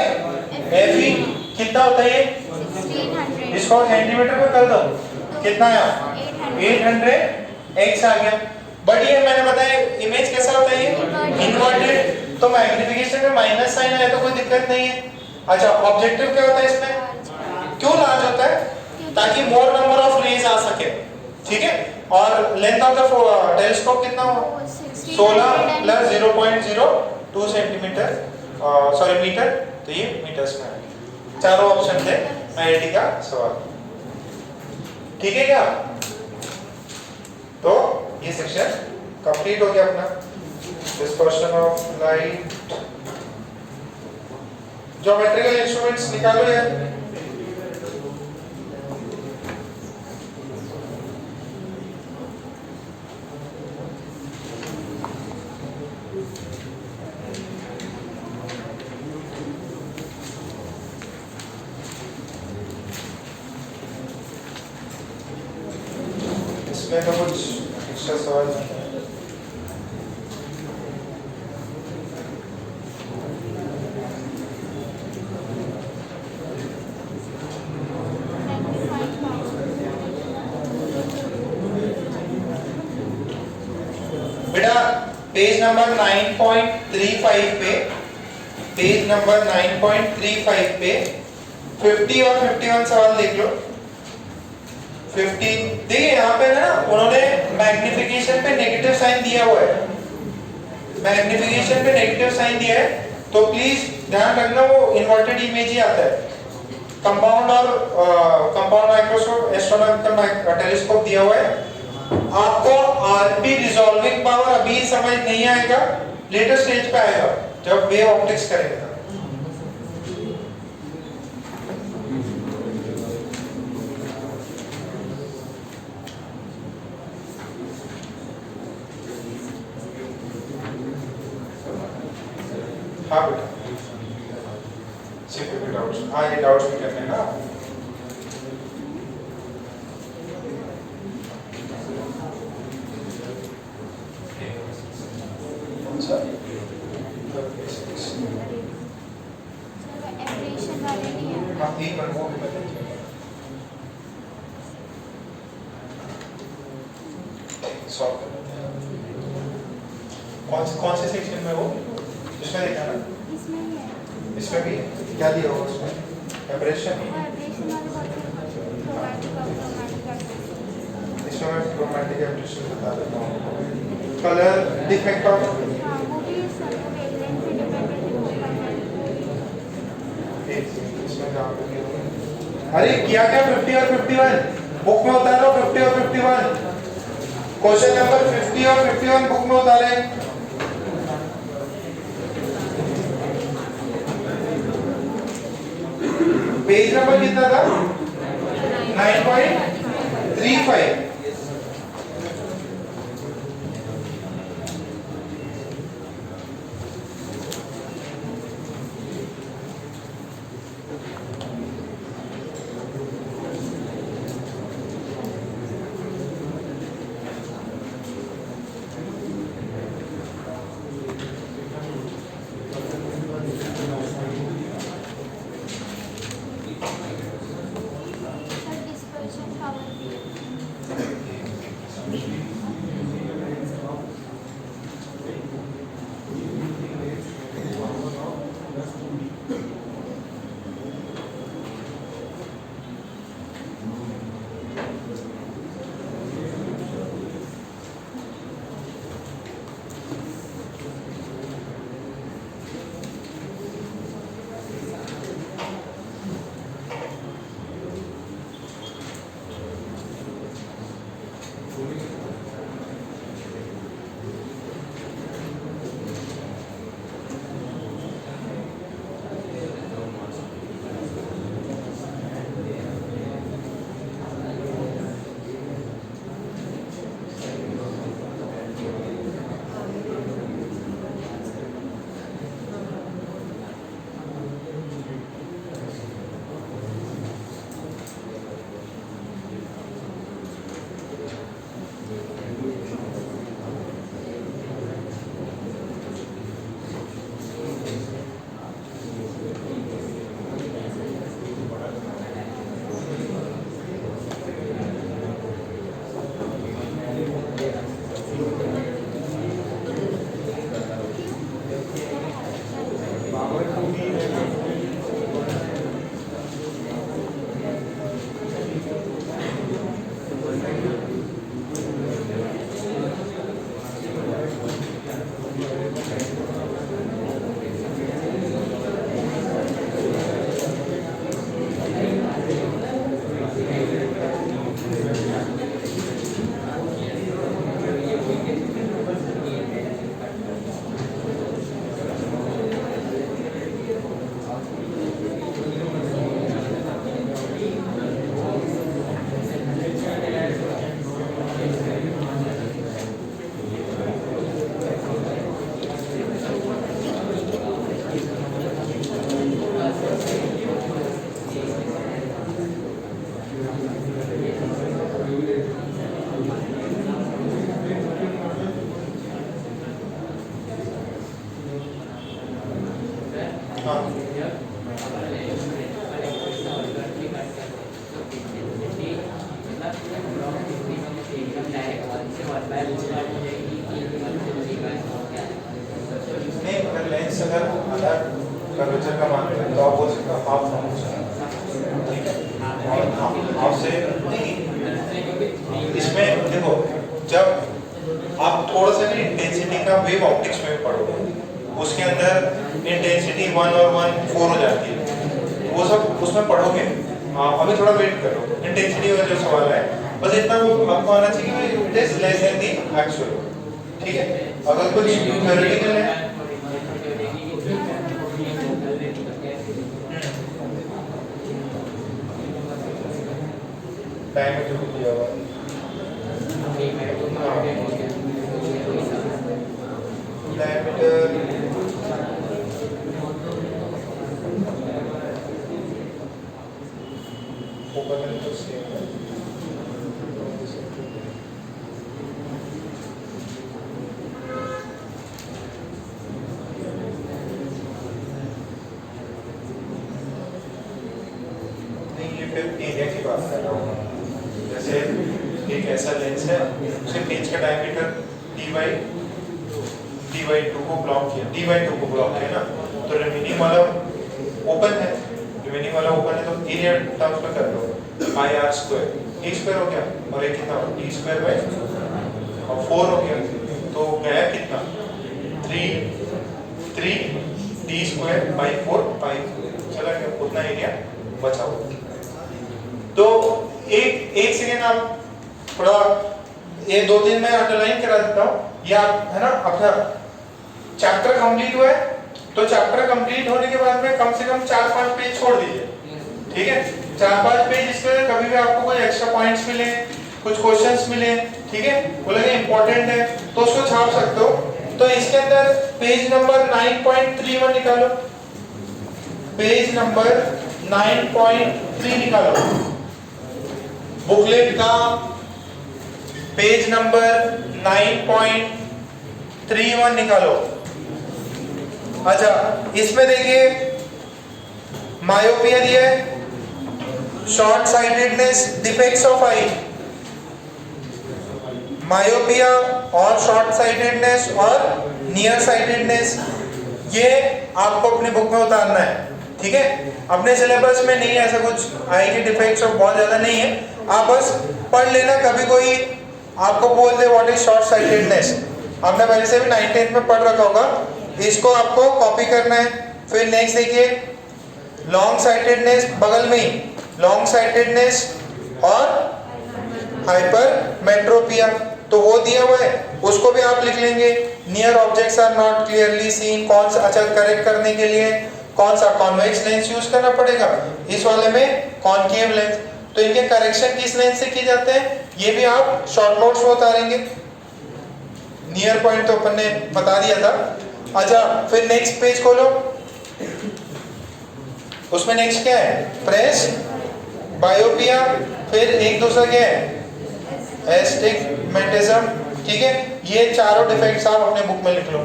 Speaker 1: F E कितना होता है ये?
Speaker 2: 1600।
Speaker 1: इसको सेंटीमीटर में कर दो, कितना आया? 800 एक्स आ गया। बट ये मैंने बताया इमेज कैसा होता है ये? इन्वर्टेड। तो मैग्निफिकेशन में माइनस साइन आया तो कोई दिक्कत नहीं है। अच्छा ऑब्जेक्टिव क्या होता है इसमें? क्यों लार्ज होता है? ताकि मोर नंबर ऑफ रेज आ सके, ठीक है। और लेंथ ऑफ द टेलीस्कोप कितना हो? 16 प्लस 0.02 सेंटीमीटर सॉरी मीटर, तो ये मीटर्स में है। चारों ऑप्शन थे मैरिटी का सवाल, ठीक है क्या? तो ये सेक्शन कंप्लीट हो गया अपना dispersion of light. Geometrical instruments निकालो यार। इसमें तो कुछ एक्स्ट्रा सवाल नहीं है। बेटा पेज नंबर 9.35 पे, पेज नंबर 9.35 पे 50 और 51 सवाल देख लो। 50 देखिए यहाँ पे ना उन्होंने मैग्निफिकेशन पे नेगेटिव साइन दिया हुआ है, मैग्निफिकेशन पे नेगेटिव साइन दिया है, तो प्लीज ध्यान रखना वो इन्वर्टेड इमेज ही आता है। कंपाउंड और कंपाउंड माइक्रोस्कोप एस्ट्रोनॉमिकल टेलीस्कोप दिया हुआ है। आपको आरपी रिजॉल्विंग पावर अभी समझ नहीं आएगा, लेटर स्टेज पे आएगा जब वेव ऑप्टिक्स करेंगे। हाँ बेटा सीपी पे डाउट्स, हाँ ये डाउट्स भी करने ना।
Speaker 2: एब्रेशन वाले नहीं है।
Speaker 1: हाँ एक बार वो भी बता दीजिए। सॉल्व कर लेते हैं। कौन से सेक्शन में वो? इसमें देखा ना?
Speaker 2: इसमें ही है।
Speaker 1: इसमें भी क्या दिया होगा उसमें? एब्रेशन।
Speaker 2: एब्रेशन वाले बहुत क्रोमैटिक और क्रोमैटिक।
Speaker 1: इसमें मैं क्रोमैटिक एब्रेशन बता देता हूँ। कलर डिफेक्ट ऑफ,
Speaker 2: हाँ वो भी सर वेवलेंथ पे डिपेंडेंट होता है।
Speaker 1: इसमें काम किया। अरे किया क्या 50 और 51 बुक में उतारो। 50 और 51 क्वेश्चन नंबर 50 और 51 बुक में उतारे। पेज नंबर कितना था? 9.35। नहीं, अगर लेंस अगर आधा कर्वेचर का मान है तो आप बोल सकते हो हाफ फंक्शन, ठीक है। और हाफ से नहीं, इसमें देखो जब आप थोड़ा सा भी इंटेंसिटी का वेव ऑप्टिक्स में पढ़ोगे उसके अंदर इंटेंसिटी 1 और 1 4 हो जाती है, वो सब उसमें पढ़ोगे। अभी थोड़ा वेट करो, इंटेंसिटी का जो सवाल है बस इतना आपको आना चाहिए कि it is less then the actual, ठीक है। अगर कुछ थ्योरेटिकल है डायमीटर भी दिया हुआ डायमीटर ऊपर में तो सेम है। नहीं, ये फिर एरिया की बात कर रहा हूँ। जैसे एक ऐसा लेंस है, उसे पेज का डायमीटर d/2 को ब्लॉक किया ना, तो रिमेनिंग वाला ओपन है, तो एरिया टर्म्स में कर लो पाई r स्क्वायर, a स्क्वायर हो गया और एक कितना d स्क्वायर बाय और 4 हो गया, तो गया कितना 3 d स्क्वायर बाय 4 पाई चला गया, उतना एरिया बचा हुआ। तो एक सेकेंड आप थोड़ा ये 2-3 मैं अंडरलाइन करा देता हूँ, या है ना अपना चैप्टर कंप्लीट हुआ है तो चैप्टर कंप्लीट होने के बाद में कम से कम 4-5 पेज छोड़ दीजिए, ठीक है। 4-5 पेज इसमें कभी भी आपको कोई एक्स्ट्रा पॉइंट्स मिले, कुछ क्वेश्चंस मिले, ठीक है, वो लगे इंपॉर्टेंट है तो उसको छाप सकते हो। तो इसके अंदर पेज नंबर 9.31 निकालो, पेज नंबर 9.3 निकालो, बुकलेट का पेज नंबर 9.31 निकालो। अच्छा, इसमें देखिए मायोपिया दिया है, short sightedness, defects of I, myopia और शॉर्ट साइटेडनेस और नियर साइटेडनेस, ये आपको अपने बुक में उतारना है, ठीक है। अपने सिलेबस में नहीं है ऐसा कुछ, आई के डिफेक्ट्स ऑफ बहुत ज्यादा नहीं है, आप बस पढ़ लेना। कभी कोई आपको बोल दे व्हाट इज शॉर्ट साइटेडनेस, आपने पहले से भी 9th में पढ़ रखा होगा, इसको आपको कॉपी करना है। फिर नेक्स्ट देखिए लॉन्ग साइटेडनेस, बगल में ही लॉन्ग साइटेडनेस और हाइपरमेट्रोपिया, तो वो दिया हुआ है, उसको भी आप लिख लेंगे। Near objects are not clearly seen, कौन सा, अच्छा करेक्ट करने के लिए कौन सा कॉन्वेक्स लेंस यूज करना पड़ेगा, इस वाले में कॉनकेव लेंस, तो इनके करेक्शन किस लेंस से किए जाते हैं ये भी आप शॉर्ट नोट्स में उतारेंगे। नियर पॉइंट तो अपन ने बता दिया था। अच्छा, फिर नेक्स्ट पेज खोलो, उसमें नेक्स्ट क्या है, प्रेस, बायोपिया, फिर एक दूसरा क्या है, एस्टिग्मेटिज्म, ठीक है। ये चारों डिफेक्ट्स आप अपने बुक में लिख लो,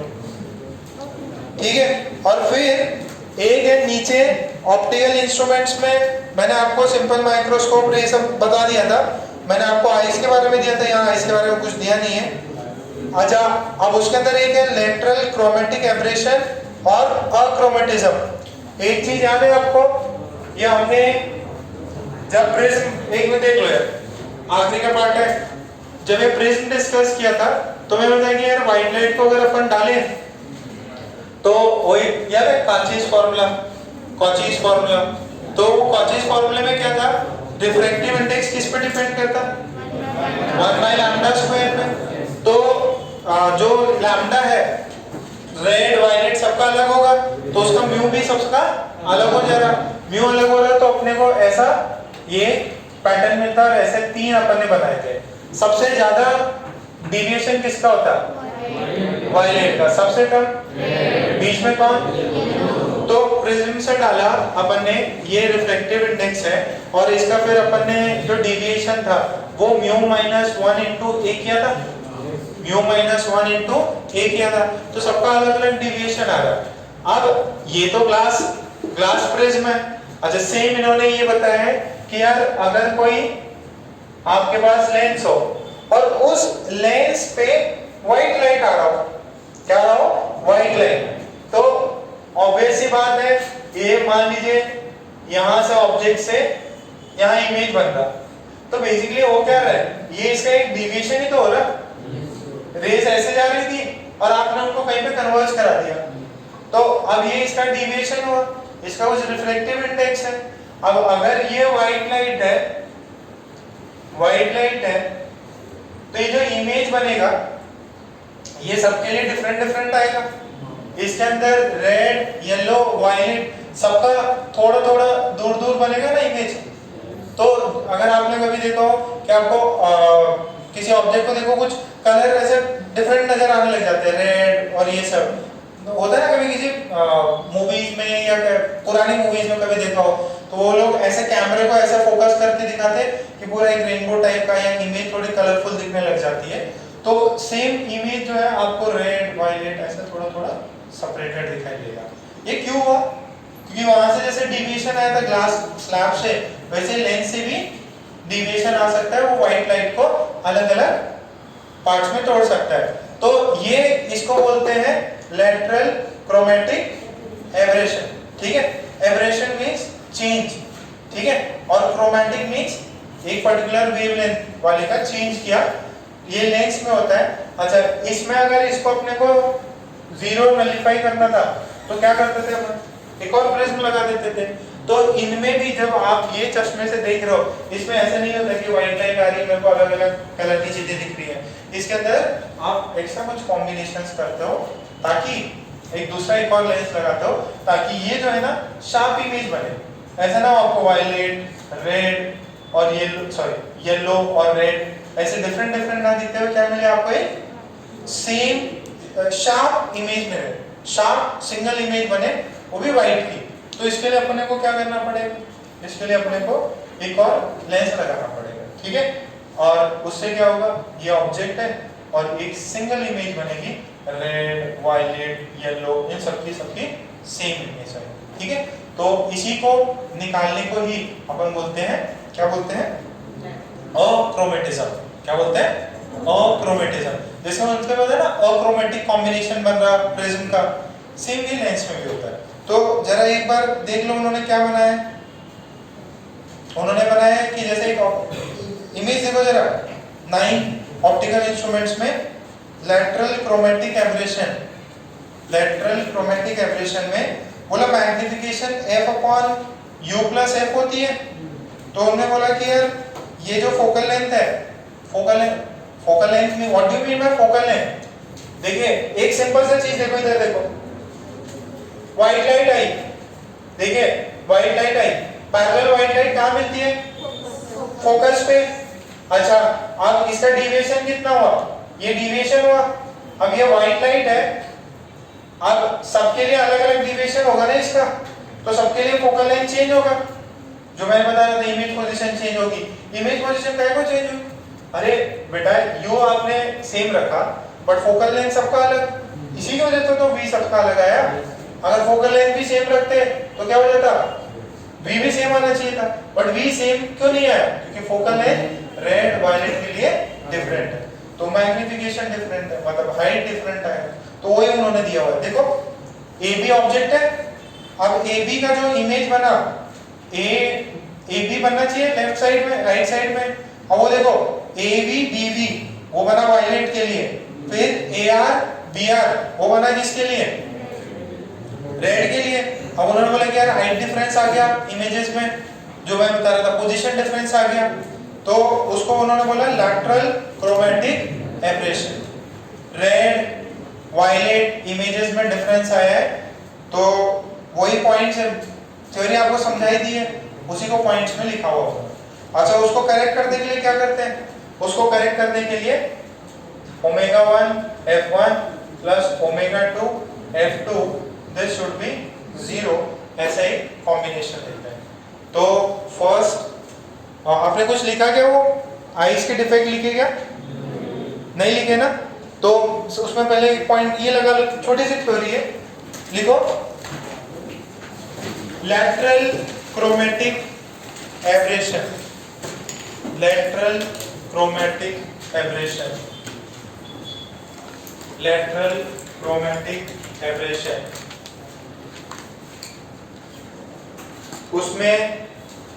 Speaker 1: ठीक है। और फिर एक है नीचे ऑप्टिकल इंस्ट्रूमेंट्स में, मैंने आपको सिंपल माइक्रोस्कोप ये सब बता दिया था, मैंने आपको आइस के बारे में दिया था, यहाँ आइस के बारे में कुछ दिया नहीं है। अच्छा, अब उसके अंदर एक है लेटरल क्रोमेटिक एब्रेशन और अक्रोमेटिज्म। एक चीज याद है आपको, ये हमने जब प्रिज्म, एक में देख लो यार, आखिरी का पार्ट है, जब ये प्रिज्म डिस्कस किया था तो मैं बताया कि यार व्हाइट लाइट को अगर अपन डालें तो वही याद है कॉचीज फार्मूला, तो कॉचीज फार्मूले में क्या था, रिफ्रैक्टिव इंडेक्स किस पे डिपेंड करता, 1/λ² पे। तो जो लैम्डा है रेड वायलेट सबका अलग होगा, तो उसका म्यू भी सबका अलग हो जाएगा। म्यू अलग हो रहा है तो अपने को ऐसा ये पैटर्न मिलता है, और ऐसे 3 अपन ने बनाए थे। सबसे ज्यादा डिविएशन किसका होता है, वायलेट का, सबसे कम बीच में कौन, तो प्रिज्म से डाला अपन ने, ये रिफ्रैक्टिव इंडेक्स है, और इसका फिर अपन ने जो डिविएशन था वो म्यू -1 इंटू ए किया था, तो सबका अलग अलग डिविएशन आ रहा। अब ये तो ग्लास प्रिज्म है। अच्छा, सेम इन्होंने ये बताया है कि यार अगर कोई आपके पास लेंस हो और उस लेंस पे व्हाइट लाइट आ रहा हो, क्या आ रहा हो, व्हाइट लाइट। तो ऑब्वियस सी बात है, ये मान लीजिए यहां से ऑब्जेक्ट से यहां इमेज बन रहा, तो बेसिकली वो क्या रहा है, ये इसका एक डिविएशन ही तो हो रहा। रेज ऐसे जा रही थी और आपने उनको कहीं पे कन्वर्ज करा दिया, तो अब ये इसका डिविएशन हुआ, इसका कुछ रिफ्लेक्टिव इंडेक्स है। अब अगर ये व्हाइट लाइट है, व्हाइट लाइट है, तो ये जो इमेज बनेगा ये सबके लिए डिफरेंट डिफरेंट आएगा। इसके अंदर रेड, येलो, वायलेट सबका थोड़ा थोड़ा दूर दूर बनेगा ना इमेज। तो अगर आपने कभी देखा हो कि आपको किसी ऑब्जेक्ट को देखो, कुछ कलर ऐसे डिफरेंट नजर आने लग जाते हैं, रेड और ये सब होता है ना, कभी किसी मूवीज में या पुरानी मूवीज में कभी देखा हो, तो वो लोग ऐसे कैमरे को ऐसे फोकस करके दिखाते कि पूरा एक रेनबो टाइप का या इमेज थोड़ी कलरफुल दिखने लग जाती है। तो सेम इमेज जो है आपको रेड, वायलेट ऐसे थोड़ा थोड़ा सेपरेटेड दिखाई देगा। ये क्यों हुआ? क्योंकि वहां से जैसे डिविएशन आया था ग्लास स्लैब से, वैसे लेंस से भी डिविएशन आ सकता है, वो व्हाइट लाइट को अलग अलग पार्ट्स में तोड़ सकता है। तो ये इसको बोलते हैं लेटरल क्रोमैटिक एब्रेशन, ठीक है। एब्रेशन मींस चेंज, ठीक है, और क्रोमैटिक मींस एक पर्टिकुलर वेवलेंथ वाले का चेंज किया, ये लेंस में होता है। अच्छा, इसमें अगर इसको अपने को जीरो नलिफाई करना था तो क्या करते थे अपन, एक और प्रिज्म लगा देते थे। तो इनमें भी जब आप ये चश्मे से देख रहे हो, इसमें ऐसा नहीं होता कि व्हाइट लाइट आ रही है, मेरे को अलग अलग कलर की चीजें दिख रही है। इसके अंदर आप एक्स्ट्रा कुछ कॉम्बिनेशंस करते हो, ताकि एक दूसरा एक और लेंस लगाते हो, ताकि ये जो है ना शार्प इमेज बने। ऐसा ना आपको वायलेट, रेड और येलो, सॉरी येलो और रेड ऐसे डिफरेंट डिफरेंट ना दिखते हुए क्या मिले आपको, एक सेम शार्प इमेज मिले, शार्प सिंगल इमेज बने, वो भी व्हाइट की। तो इसके लिए अपने को क्या करना पड़ेगा, इसके लिए अपने को एक और लेंस लगाना पड़ेगा, ठीक है। और उससे क्या होगा, ये ऑब्जेक्ट है और एक सिंगल इमेज बनेगी, रेड, वायलेट, येलो, इन सबकी सेम इमेज है, ठीक है। तो इसी को निकालने को ही अपन बोलते हैं, क्या बोलते हैं, अक्रोमेटिज्म। क्या बोलते हैं, अक्रोमेटिज्म। जैसे मतलब होता है ना अक्रोमेटिक कॉम्बिनेशन बन रहा प्रिज्म का, सेम ये लेंस में भी होता है। तो जरा एक बार देख लो उन्होंने क्या बनाया। उन्होंने बनाया कि जैसे एक इमेज देखो जरा, 9 ऑप्टिकल इंस्ट्रूमेंट्स में lateral chromatic aberration, lateral chromatic aberration में बोला मैग्निफिकेशन f/u+f होती है। तो उन्होंने बोला कि यार ये जो फोकल लेंथ है, फोकल लेंथ में what do you mean by focal length. देखिए एक सिंपल सा चीज देखो, इधर देखो, व्हाइट लाइट आई, देखिए व्हाइट लाइट आई, पैरेलल व्हाइट लाइट कहाँ मिलती है, फोकस पे। अच्छा, अब इसका डिविएशन कितना हुआ, ये डिविएशन हुआ। अब ये व्हाइट लाइट है, अब सबके लिए अलग अलग डिविएशन होगा ना इसका, तो सबके लिए फोकल लेंथ चेंज होगा। जो मैंने बताया था इमेज पोजीशन चेंज होगी। इमेज पोजीशन क्या को चेंज होगी, अरे बेटा यू आपने सेम रखा बट फोकल लेंथ सबका अलग, इसी की वजह से तो v सबका अलग आया। अगर फोकल लेंथ भी सेम रखते तो क्या हो जाता, v भी सेम आना चाहिए था, बट v सेम क्यों नहीं आया, क्योंकि फोकल लेंथ रेड वायलेट के लिए डिफरेंट है, तो मैग्निफिकेशन डिफरेंट है, मतलब हाइट डिफरेंट है। तो वही उन्होंने दिया हुआ है। देखो AB ऑब्जेक्ट है, अब AB का जो इमेज बना, AB बनना चाहिए लेफ्ट साइड में, राइट साइड में। अब वो देखो AV DV वो बना वायलेट के लिए, फिर AR BR वो बना किसके लिए, रेड के लिए। अब उन्होंने बोला कि यार हाइट डिफरेंस आ गया इमेजेस में, जो मैं बता रहा था पोजीशन डिफरेंस आ गया, तो उसको उन्होंने बोला lateral chromatic aberration. Red violet images में डिफरेंस आया है, तो वही पॉइंट्स है, थ्योरी आपको समझाई दी है, उसी को पॉइंट्स में लिखा हुआ होगा। अच्छा, उसको करेक्ट करने के लिए क्या करते हैं, उसको करेक्ट करने के लिए ω1 f1 plus ω2 f2 this should be 0, ऐसा ही कॉम्बिनेशन देते हैं। तो फर्स्ट आपने कुछ लिखा क्या, वो आईज के डिफेक्ट लिखे क्या, नहीं लिखे ना, तो उसमें पहले एक पॉइंट ये लगा, छोटी सी थ्योरी है, लिखो lateral chromatic aberration, lateral chromatic aberration, lateral chromatic aberration। उसमें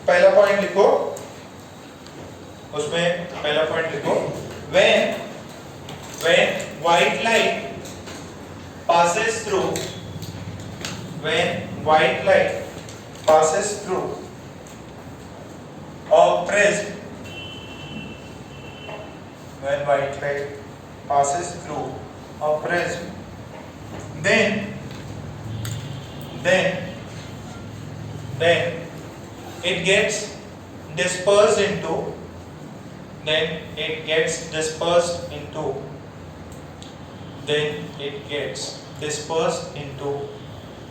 Speaker 1: पहला पॉइंट लिखो, when white light passes through a prism, then it gets dispersed into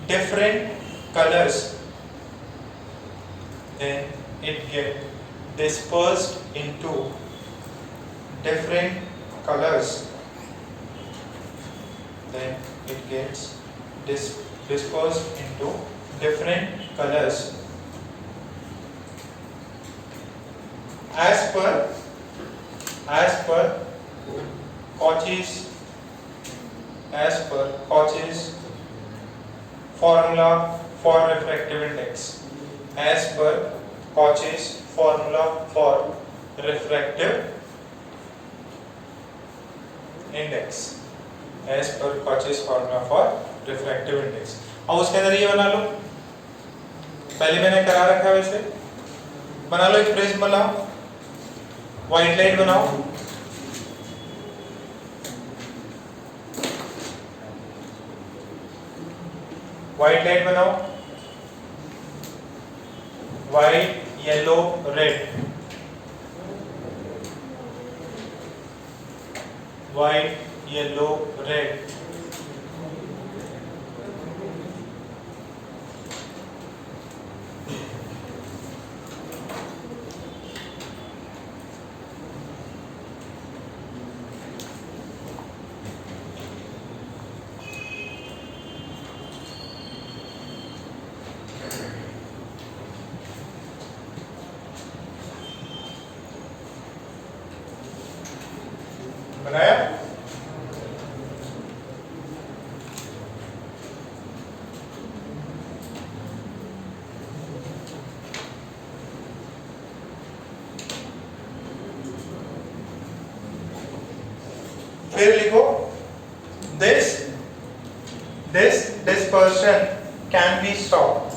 Speaker 1: different colors, as per Cauchy's formula for refractive index, अब उसके अंदर ये बना लो, पहले मैंने करा रखा है वैसे, बना लो एक प्रिज्म बनाओ, व्हाइट लाइट बनाओ, white yellow red, white yellow red, बनाया। फिर लिखो this dispersion can be stopped,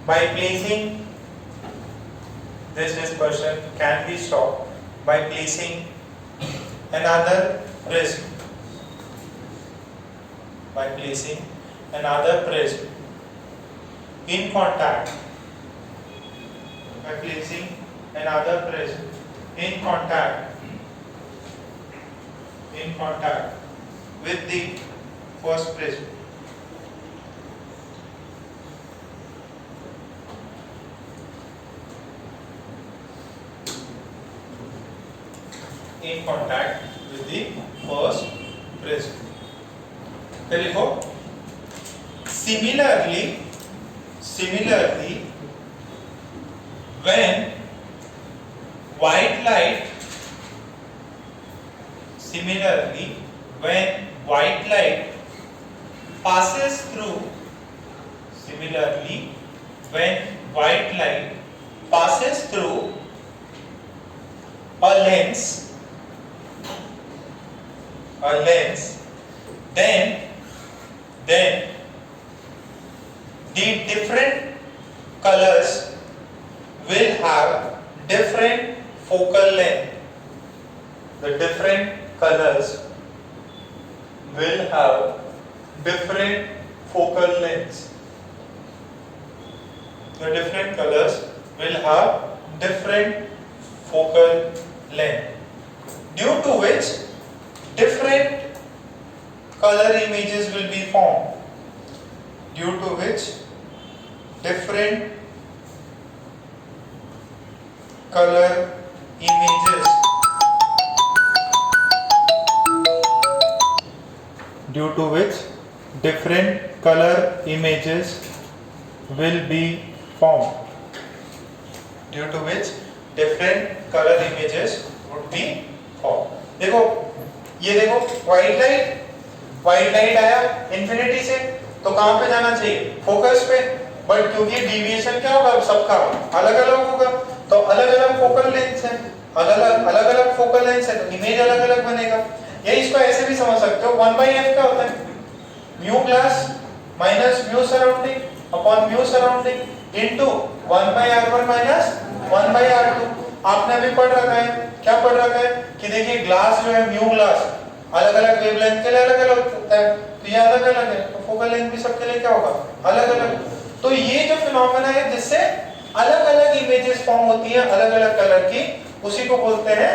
Speaker 1: by placing another prism, in contact with the first prism, फिर लिखो similarly when white light passes through a lens, then the different colors will have different focal length. The different colors will have different focal lengths. Due to which different color images will be formed. Due to which different color images will be formed. due to which different color images would be formed. देखो ये देखो white light आया infinity से तो कहां पे जाना चाहिए फोकस पे, बट क्योंकि डिविएशन क्या होगा सबका अलग अलग होगा तो अलग अलग फोकल लेंथ है, अलग अलग फोकल लेंथ है तो इमेज अलग अलग बनेगा। या इसको ऐसे भी समझ सकते हो 1/f क्या होता है mu glass minus mu surrounding upon mu surrounding into 1/r1 minus 1/r2। आपने अभी पढ़ रखा है, क्या पढ़ रखा है कि देखिए ग्लास जो है म्यू ग्लास अलग अलग वेवलेंथ के लिए अलग अलग होता है, तो ये अलग अलग है तो फोकल लेंथ भी सबके लिए क्या होगा अलग अलग। तो ये जो फिनोमेना है जिससे अलग अलग इमेजेस फॉर्म होती हैं अलग अलग कलर की, उसी को बोलते हैं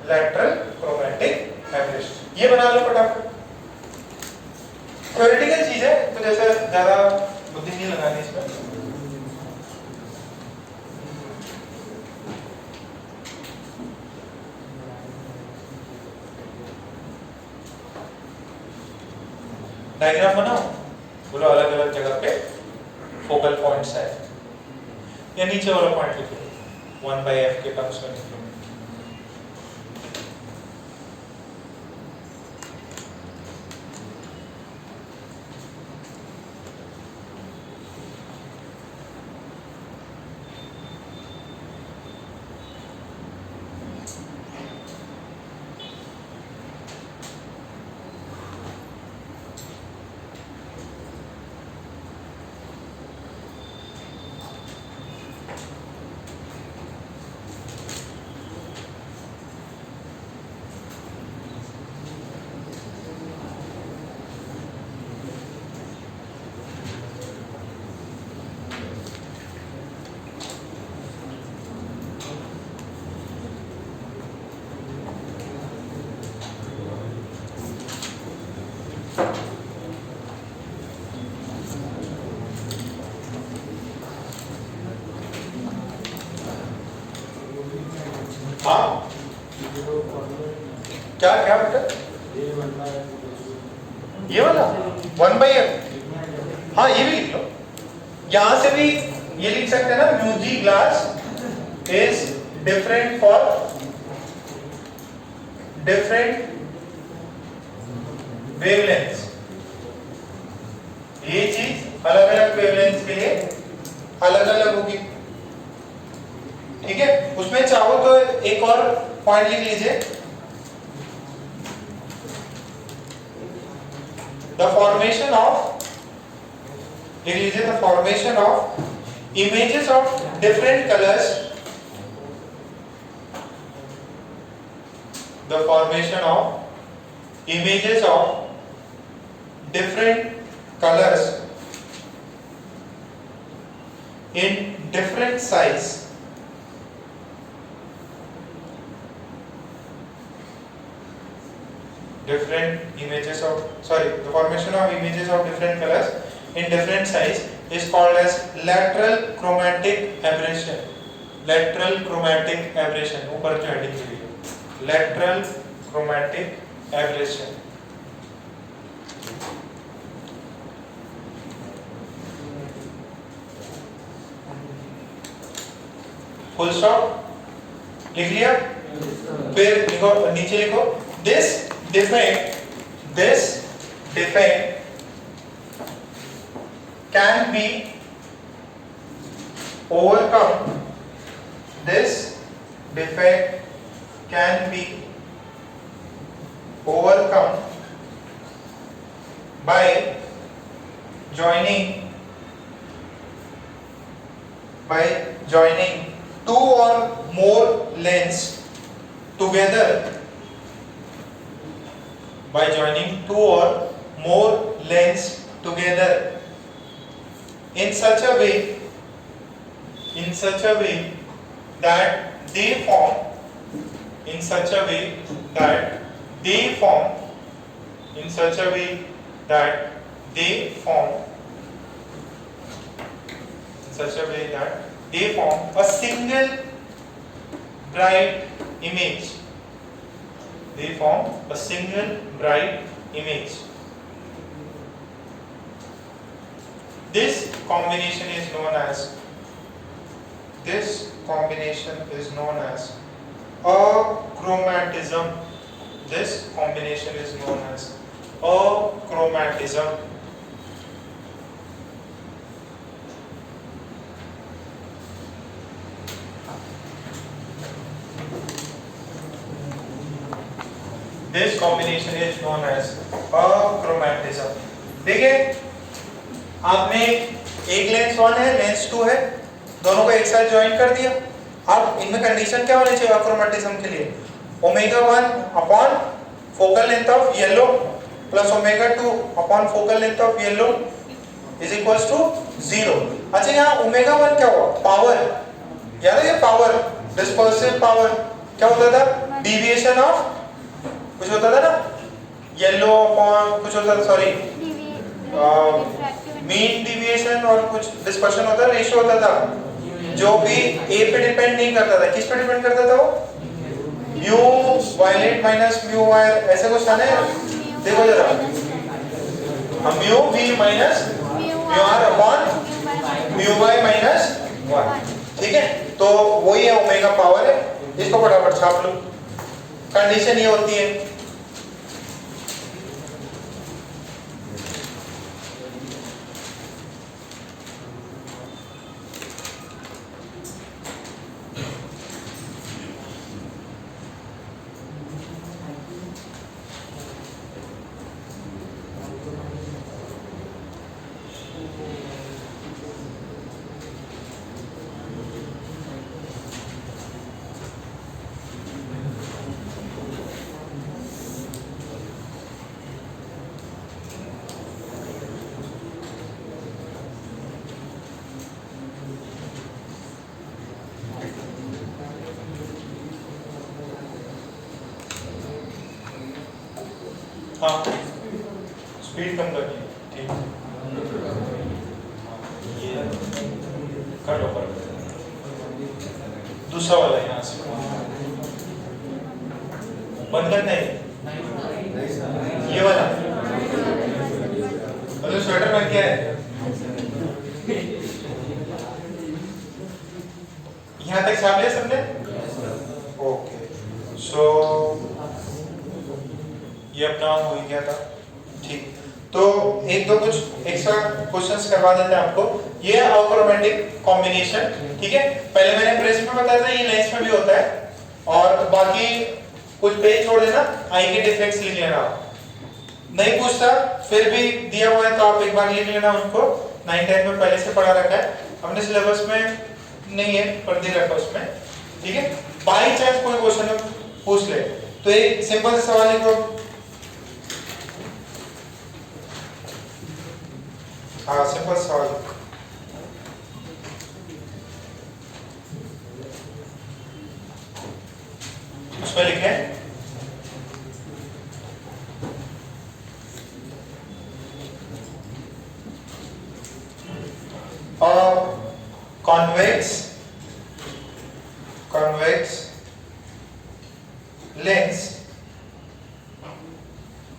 Speaker 1: लैटरल क्रोमैटिक एब्रेशन। ये बना लो फटाफट, थ्योरेटिकल चीज है तो जैसे ज्यादा बुद्धि नहीं लगानी इसमें। डायग्राम बनाओ, बोलो अलग अलग जगह पे फोकल पॉइंट्स है, या नीचे वाला पॉइंट लिखो 1/f के टर्म्स में लिखो। क्या क्या बेटा ये वाला 1/f, हाँ ये भी लिख लो, यहां से भी ये लिख सकते हैं ना mu g glass is different for different wavelengths. ये चीज अलग अलग वेवलेंथ्स के लिए अलग अलग होगी, ठीक है। उसमें चाहो तो एक और पॉइंट लिख लीजिए, the formation of images of different colors, the formation of images of different colors in different size the formation of images of different colors in different size is called as lateral chromatic aberration। lateral chromatic aberration ऊपर जो heading दी है lateral chromatic aberration। Full stop लिख लिया, फिर लिखो नीचे लिखो this defect can be overcome, this defect can be overcome by joining two or more lens together, by joining two or more lens together in such a way that they form in such a way that they form a single bright image. They form a single bright image. This combination is known as This combination is known as achromatism. This combination is known as achromatism. This combination is known as achromatism. देखिए आपने एक lens 1 है, lens 2 है, दोनों को एक साथ join कर दिया। अब इनमें कंडीशन क्या होनी चाहिए achromatism के लिए? Omega 1 upon focal length of yellow plus omega 2 upon focal length of yellow is equals to 0। अच्छा यहाँ ओमेगा 1 क्या हुआ? पावर, याद है ये पावर, डिस्पर्सिव पावर क्या होता था? डिविएशन ऑफ कुछ होता था ना, येलो अपॉन कुछ होता था, सॉरी मीन डिविएशन और कुछ डिस्पर्शन होता था, रेशियो होता था जो भी ए पे डिपेंड नहीं करता था। किस पे डिपेंड करता था वो? Mu violet minus mu y, ऐसे कुछ था ना, देखो जरा, mu v minus mu r upon mu y minus one. ठीक है, तो वही है ओमेगा पावर है, इसको फटाफट छाप लो। कंडीशन ये होती है हाँ, स्पीड कम करनी है, ठीक, ये कर लो, कर लो। दूसरा वाला यहाँ से बंद करना है, ये वाला मतलब स्वेटर पहन के है, यहाँ तक छाप लिया सबने? ओके, सो ये अपना हो ही गया था। ठीक, तो एक दो कुछ एक्स्ट्रा क्वेश्चंस करवा देते हैं आपको। ये अक्रोमेटिक कॉम्बिनेशन, ठीक है, पहले मैंने प्रिज्म में बताया था, ये लेंस में भी होता है, और बाकी कुछ पेज छोड़ देना, आई के डिफेक्ट्स लिख लेना। नहीं पूछता फिर भी दिया हुआ है तो आप एक बार लिख लेना उनको, 9-10 में पहले से पढ़ा रखा है, अपने सिलेबस में नहीं है पर दे रखा उसमें। ठीक है, बाई चांस कोई क्वेश्चन पूछ ले तो एक सिंपल सा सवाल है, हाँ सिंपल सवाल, उसमें लिखे convex lens,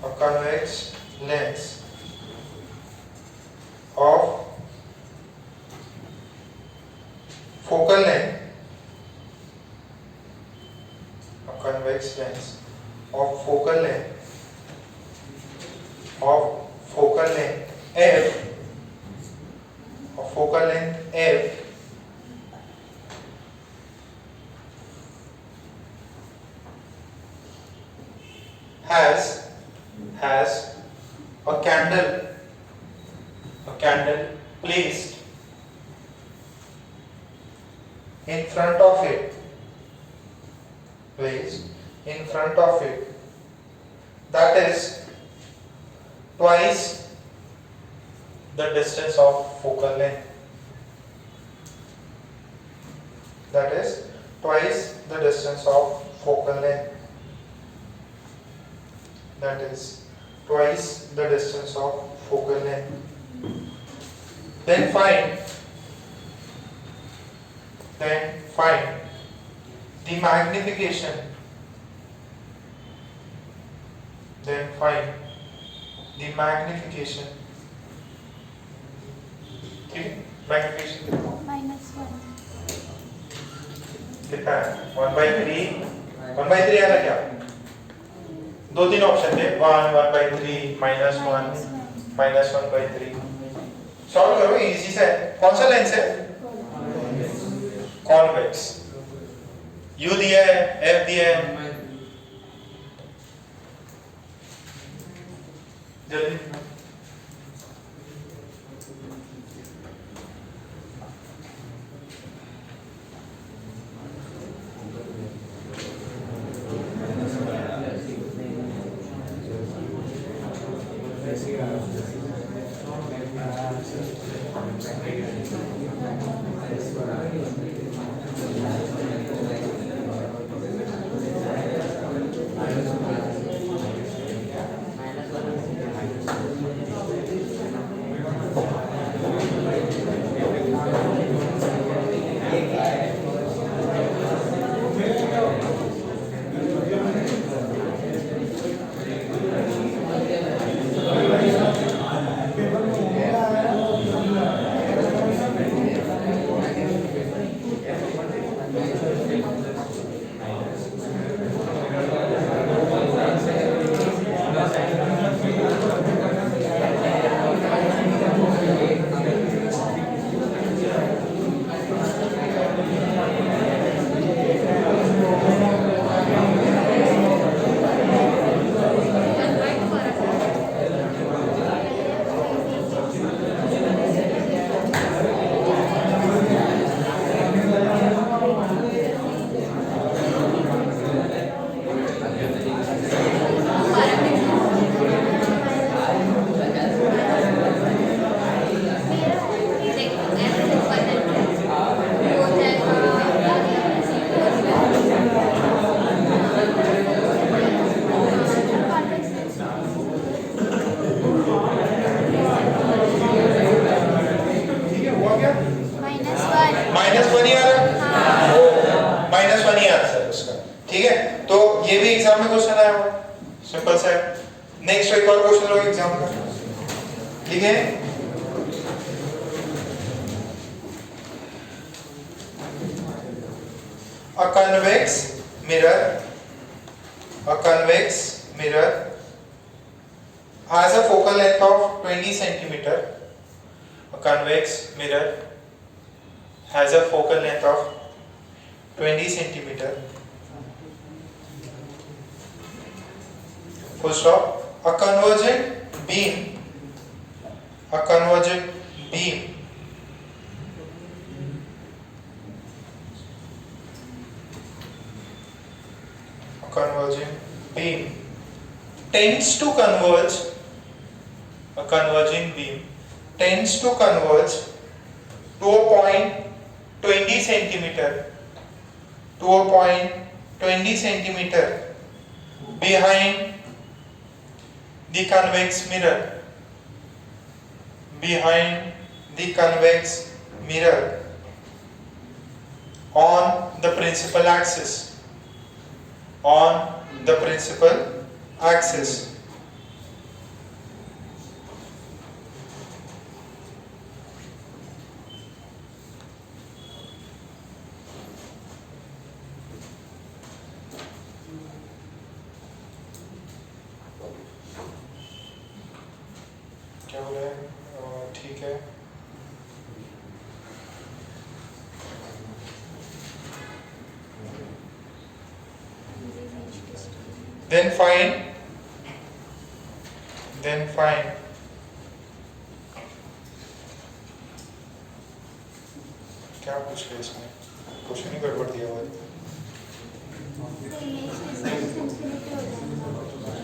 Speaker 1: a convex lens of focal length, a convex lens of focal length f, of focal length f has a candle placed in front of it, that is twice the distance of focal length, that is twice the distance of focal length, that is twice the distance of focal length. Then find the magnification, ठीक है, magnification
Speaker 2: -1
Speaker 1: कितना है 1/3 1/3 आ रहा क्या? दो तीन option थे 1/3 -1 -1/3 solve करो इजी सा है। कौन सा लेंस है? कॉन्वेक्स। यू दिया है एफ दिया है जल्दी -1 ही आ रहा -1 ही आंसर उसका। ठीक है तो ये भी एग्जाम में क्वेश्चन आया हुआ सिंपल सा है। नेक्स्ट एक और क्वेश्चन लो एग्जाम का। ठीक है a convex mirror has a focal length of 20 centimeter. A convex mirror has a focal length of 20 centimeter. Full stop. A convergent beam a convergent beam tends to converge a converging beam tends to converge to a point 20 centimeter behind the convex mirror on the principal axis क्या हो रहा है? ठीक है then find क्या पूछ रहे इसमें क्वेश्चन ही गड़बड़ दिया हुआ है।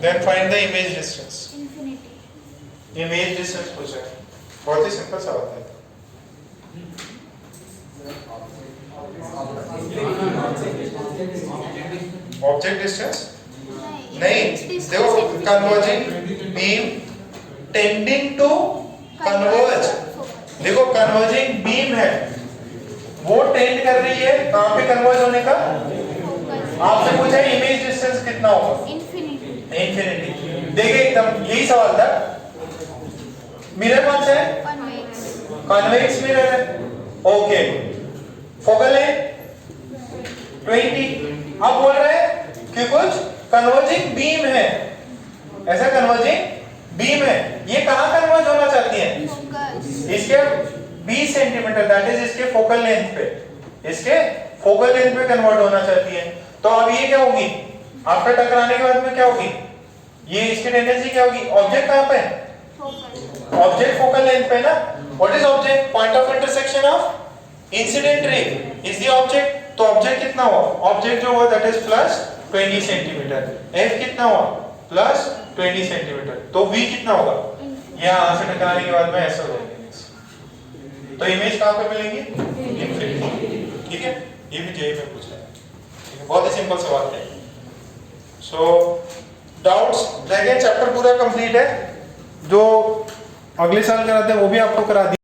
Speaker 1: then find the image distance पूछा है बहुत ही सिंपल सा होता है। ऑब्जेक्ट डिस्टेंस नहीं देखो converging beam tending to converge देखो कन्वर्जिंग बीम है वो टेंड कर रही है कहां पे कन्वर्ज होने का। आपसे पूछा इमेज डिस्टेंस कितना होगा इंफिनिटी देखिए एकदम यही सवाल था। मिरर कौन सा है कॉन्वेक्स मिरर है ओके फोकल लेंथ 20। अब बोल रहे हैं कि कुछ कन्वर्जिंग बीम है, ऐसा कन्वर्जिंग बीम है, ये कहां कन्वर्ज होना चाहती है?
Speaker 2: फोकस
Speaker 1: इसके 20 सेंटीमीटर, दैट इज इसके फोकल लेंथ पे, इसके फोकल लेंथ पे कन्वर्ट होना चाहती है। तो अब ये क्या होगी, आफ्टर टकराने के बाद में क्या होगी, ये इसकी टेंडेंसी क्या होगी, ऑब्जेक्ट कहां पे है?
Speaker 2: फोकस
Speaker 1: ऑब्जेक्ट फोकल लेंथ पे ना। What is object? Point of intersection of incident ray is the object. तो ऑब्जेक्ट कितना हुआ, ऑब्जेक्ट जो हुआ that is plus 20 centimetre, F कितना हुआ प्लस 20 सेंटीमीटर, तो वी कितना होगा, यहां से टकराने के बाद में ऐसा होगा। तो इमेज कहां पे मिलेंगी, ठीक है, ये भी जेई में पूछा है, ठीक है, बहुत ही सिंपल सवाल है। सो डाउट्स रह गए, चैप्टर पूरा कंप्लीट है, जो अगले साल कराते हैं वो भी आपको करा दिया।